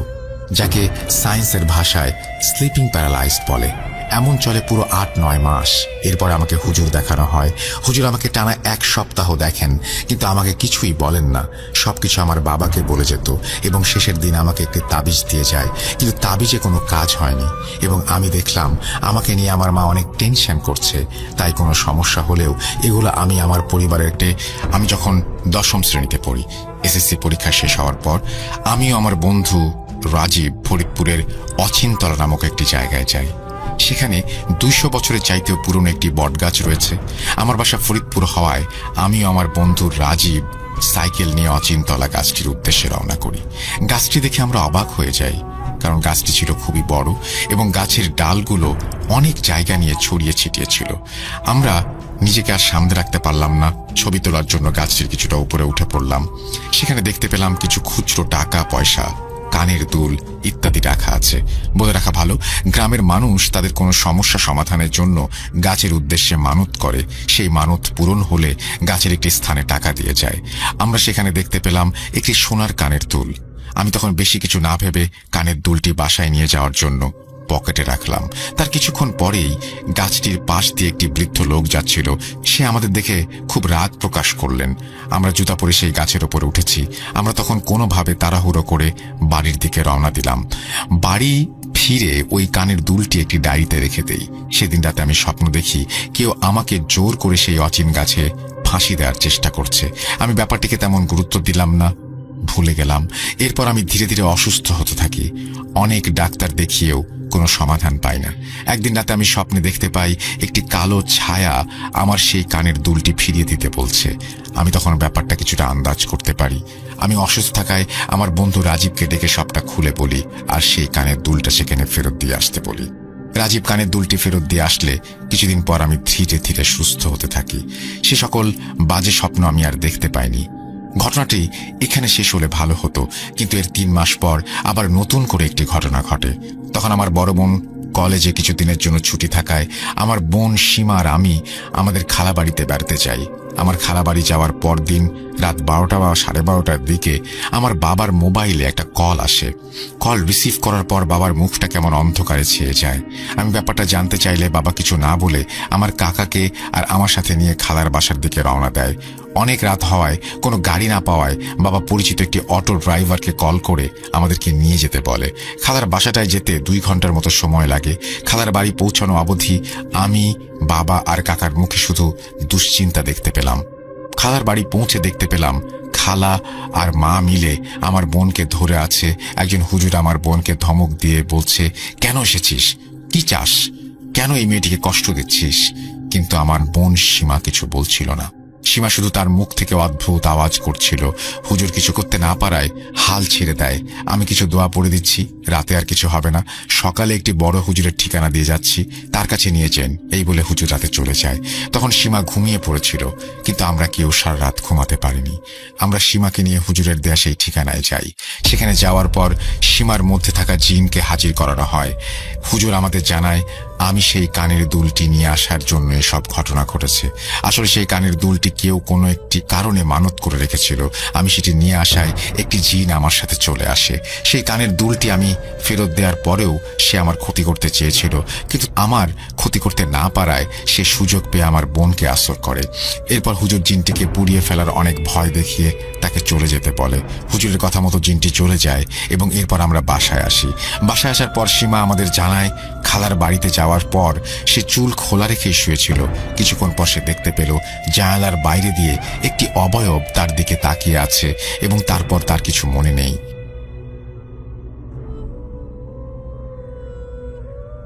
যাকে সায়েন্সের ভাষায় স্লিপিং প্যারালাইজড বলে। এমন চলে পুরো 8-9 মাস। এরপর আমাকে হুজুর দেখানো হয়। হুজুর আমাকে টানা 1 সপ্তাহ দেখেন, কিন্তু আমাকে কিছুই বলেন না। সবকিছু আমার বাবাকে বলে যেত এবং শেষের দিন আমাকে একটি তাবিজ দিয়ে যায়, কিন্তু তাবিজে কোনো কাজ হয়নি। এবং আমি দেখলাম আমাকে নিয়ে আমার মা অনেক টেনশন করছে। তাই কোনো সমস্যা হলেও এগুলো আমি আমার পরিবারের আমি যখন 10ম শ্রেণীতে পড়ি, এসএসসি পরীক্ষা শেষ হওয়ার পর আমিও আমার বন্ধু রাজীব ফরিদপুরের অচিনতলা নামক একটি জায়গায় যাই। সেখানে 200 বছরের চাইতেও পুরনো একটি বটগাছ রয়েছে। আমার বাসা ফরিদপুর হওয়ায় আমিও আমার বন্ধু রাজীব সাইকেল নিয়ে অচিনতলা গাছটির উদ্দেশ্যে রওনা করি। গাছটি দেখে আমরা অবাক হয়ে যাই, কারণ গাছটি ছিল খুবই বড় এবং গাছের ডালগুলো অনেক জায়গা নিয়ে ছড়িয়ে ছিটিয়ে ছিল। আমরা নিজেকে আর সামনে রাখতে পারলাম না। ছবি তোলার জন্য গাছটির কিছুটা উপরে উঠে পড়লাম। সেখানে দেখতে পেলাম কিছু খুচরো টাকা পয়সা, কানের দুল ইত্যাদি রাখা আছে। বলে রাখা ভালো, গ্রামের মানুষ তাদের কোনো সমস্যা সমাধানের জন্য গাছের উদ্দেশ্যে মানত করে। সেই মানত পূরণ হলে গাছের একটি স্থানে টাকা দিয়ে যায়। আমরা সেখানে দেখতে পেলাম একটি সোনার কানের দুল। আমি তখন বেশি কিছু না ভেবে কানের দুলটি বাসায় নিয়ে যাওয়ার জন্য পকেটে রাখলাম। তার কিছুক্ষণ পরেই গাছটির পাশ দিয়ে একটি বৃদ্ধ লোক যাচ্ছিল। সে আমাদের দেখে খুব রাগ প্রকাশ করলেন। আমরা জুতা পরে সেই গাছের ওপরে উঠেছি। আমরা তখন কোনোভাবে তাড়াহুড়ো করে বাড়ির দিকে রওনা দিলাম। বাড়ি ফিরে ওই কানের দুলটি একটি ডায়েরিতে রেখে দেই। সেদিন রাতে আমি স্বপ্ন দেখি কেউ আমাকে জোর করে সেই অচিন গাছে ফাঁসি দেওয়ার চেষ্টা করছে। আমি ব্যাপারটিকে তেমন গুরুত্ব দিলাম না, ভুলে গেলাম। এরপর আমি ধীরে ধীরে অসুস্থ হতে থাকি। অনেক ডাক্তার দেখিয়েও কোনো সমাধান পাই না। একদিন রাতে আমি স্বপ্নে দেখতে পাই একটি কালো ছায়া আমার সেই কানের দুলটি ফিরিয়ে দিতে বলছে। আমি তখন ব্যাপারটা কিছুটা আন্দাজ করতে পারি। আমি অসুস্থ থাকায় আমার বন্ধু রাজীবকে ডেকে সবটা খুলে বলি আর সেই কানের দুলটা সেখানে ফেরত দিয়ে আসতে বলি। রাজীব কানের দুলটি ফেরত দিয়ে আসলে কিছুদিন পর আমি ধীরে ধীরে সুস্থ হতে থাকি। সে সকল বাজে স্বপ্ন আমি আর দেখতে পাইনি। ঘটনাটি এখানে শেষ হলে ভালো হতো, কিন্তু এর 3 মাস পর আবার নতুন করে একটি ঘটনা ঘটে। তখন আমার বড় বোন কলেজে কিছুদিনের জন্য ছুটি থাকায় আমার বোন সীমা আর আমি আমাদের খালা বাড়িতে বেড়াতে যাই। আমার খালা বাড়ি যাওয়ার পর দিন রাত 12টা বা 12:30টার দিকে আমার বাবার মোবাইলে একটা কল আসে। কল রিসিভ করার পর বাবার মুখটা কেমন অন্ধকারে ছেয়ে যায়। আমি ব্যাপারটা জানতে চাইলে বাবা কিছু না বলে আমার কাকাকে আর আমার সাথে নিয়ে খালার বাসার দিকে রওনা দেয়। অনেক রাত হওয়ায় কোনো গাড়ি না পাওয়ায় বাবা পরিচিত একটি অটো ড্রাইভারকে কল করে আমাদেরকে নিয়ে যেতে বলে। খালার বাসাটায় যেতে 2 ঘন্টার মতো সময় লাগে। খালার বাড়ি পৌঁছানো অবধি আমি, বাবা আর কাকার মুখে শুধু দুশ্চিন্তা দেখতে পেলাম। খালার বাড়ি পৌঁছে দেখতে পেলাম খালা আর মা মিলে আমার বোনকে ধরে আছে। একজন হুজুর আমার বোনকে ধমক দিয়ে বলছে, কেন এসেছিস, কি চাস, কেন এই মেয়েটিকে কষ্ট দিচ্ছিস? কিন্তু আমার বোন সীমা কিছু বলছিল না। সীমা শুধু তার মুখ থেকে অদ্ভুত আওয়াজ করছিল। হুজুর কিছু করতে না পারায় হাল ছেড়ে দেয়। আমি কিছু দোয়া পড়ে দিচ্ছি, রাতে আর কিছু হবে না, সকালে একটি বড় হুজুরের ঠিকানা দিয়ে যাচ্ছি, তার কাছে নিয়ে যান, এই বলে হুজুর রাতে চলে যায়। তখন সীমা ঘুমিয়ে পড়েছিল, কিন্তু আমরা কেউ সারা রাত ঘুমাতে পারিনি। আমরা সীমাকে নিয়ে হুজুরের দেয়া সেই ঠিকানায় যাই। সেখানে যাওয়ার পর সীমার মধ্যে থাকা জিনকে হাজির করানো হয়। হুজুর আমাদের জানায় আমি সেই কানের দুলটি নিয়ে আসার জন্য এসব ঘটনা ঘটেছে। আসলে সেই কানের দুলটি কেউ কোনো একটি কারণে মানত করে রেখেছিল। আমি সেটি নিয়ে আসায় একটি জিন আমার সাথে চলে আসে। সেই কানের দুলটি আমি ফেরত দেওয়ার পরেও সে আমার ক্ষতি করতে চেয়েছিল, কিন্তু আমার ক্ষতি করতে না পারায় সে সুযোগ পেয়ে আমার বোনকে আসর করে। এরপর হুজুর জিনটিকে পুড়িয়ে ফেলার অনেক ভয় দেখিয়ে তাকে চলে যেতে বলে। হুজুরের কথা মতো জিনটি চলে যায় এবং এরপর আমরা বাসায় আসি। বাসায় আসার পর সীমা আমাদের জানায় খালার বাড়িতে যাওয়ার পর সে চুল খোলা রেখেই শুয়েছিল। কিছুক্ষণ পর সে দেখতে পেল জানালার বাইরে দিয়ে একটি অবয়ব তার দিকে তাকিয়ে আছে এবং তারপর তার কিছু মনে নেই।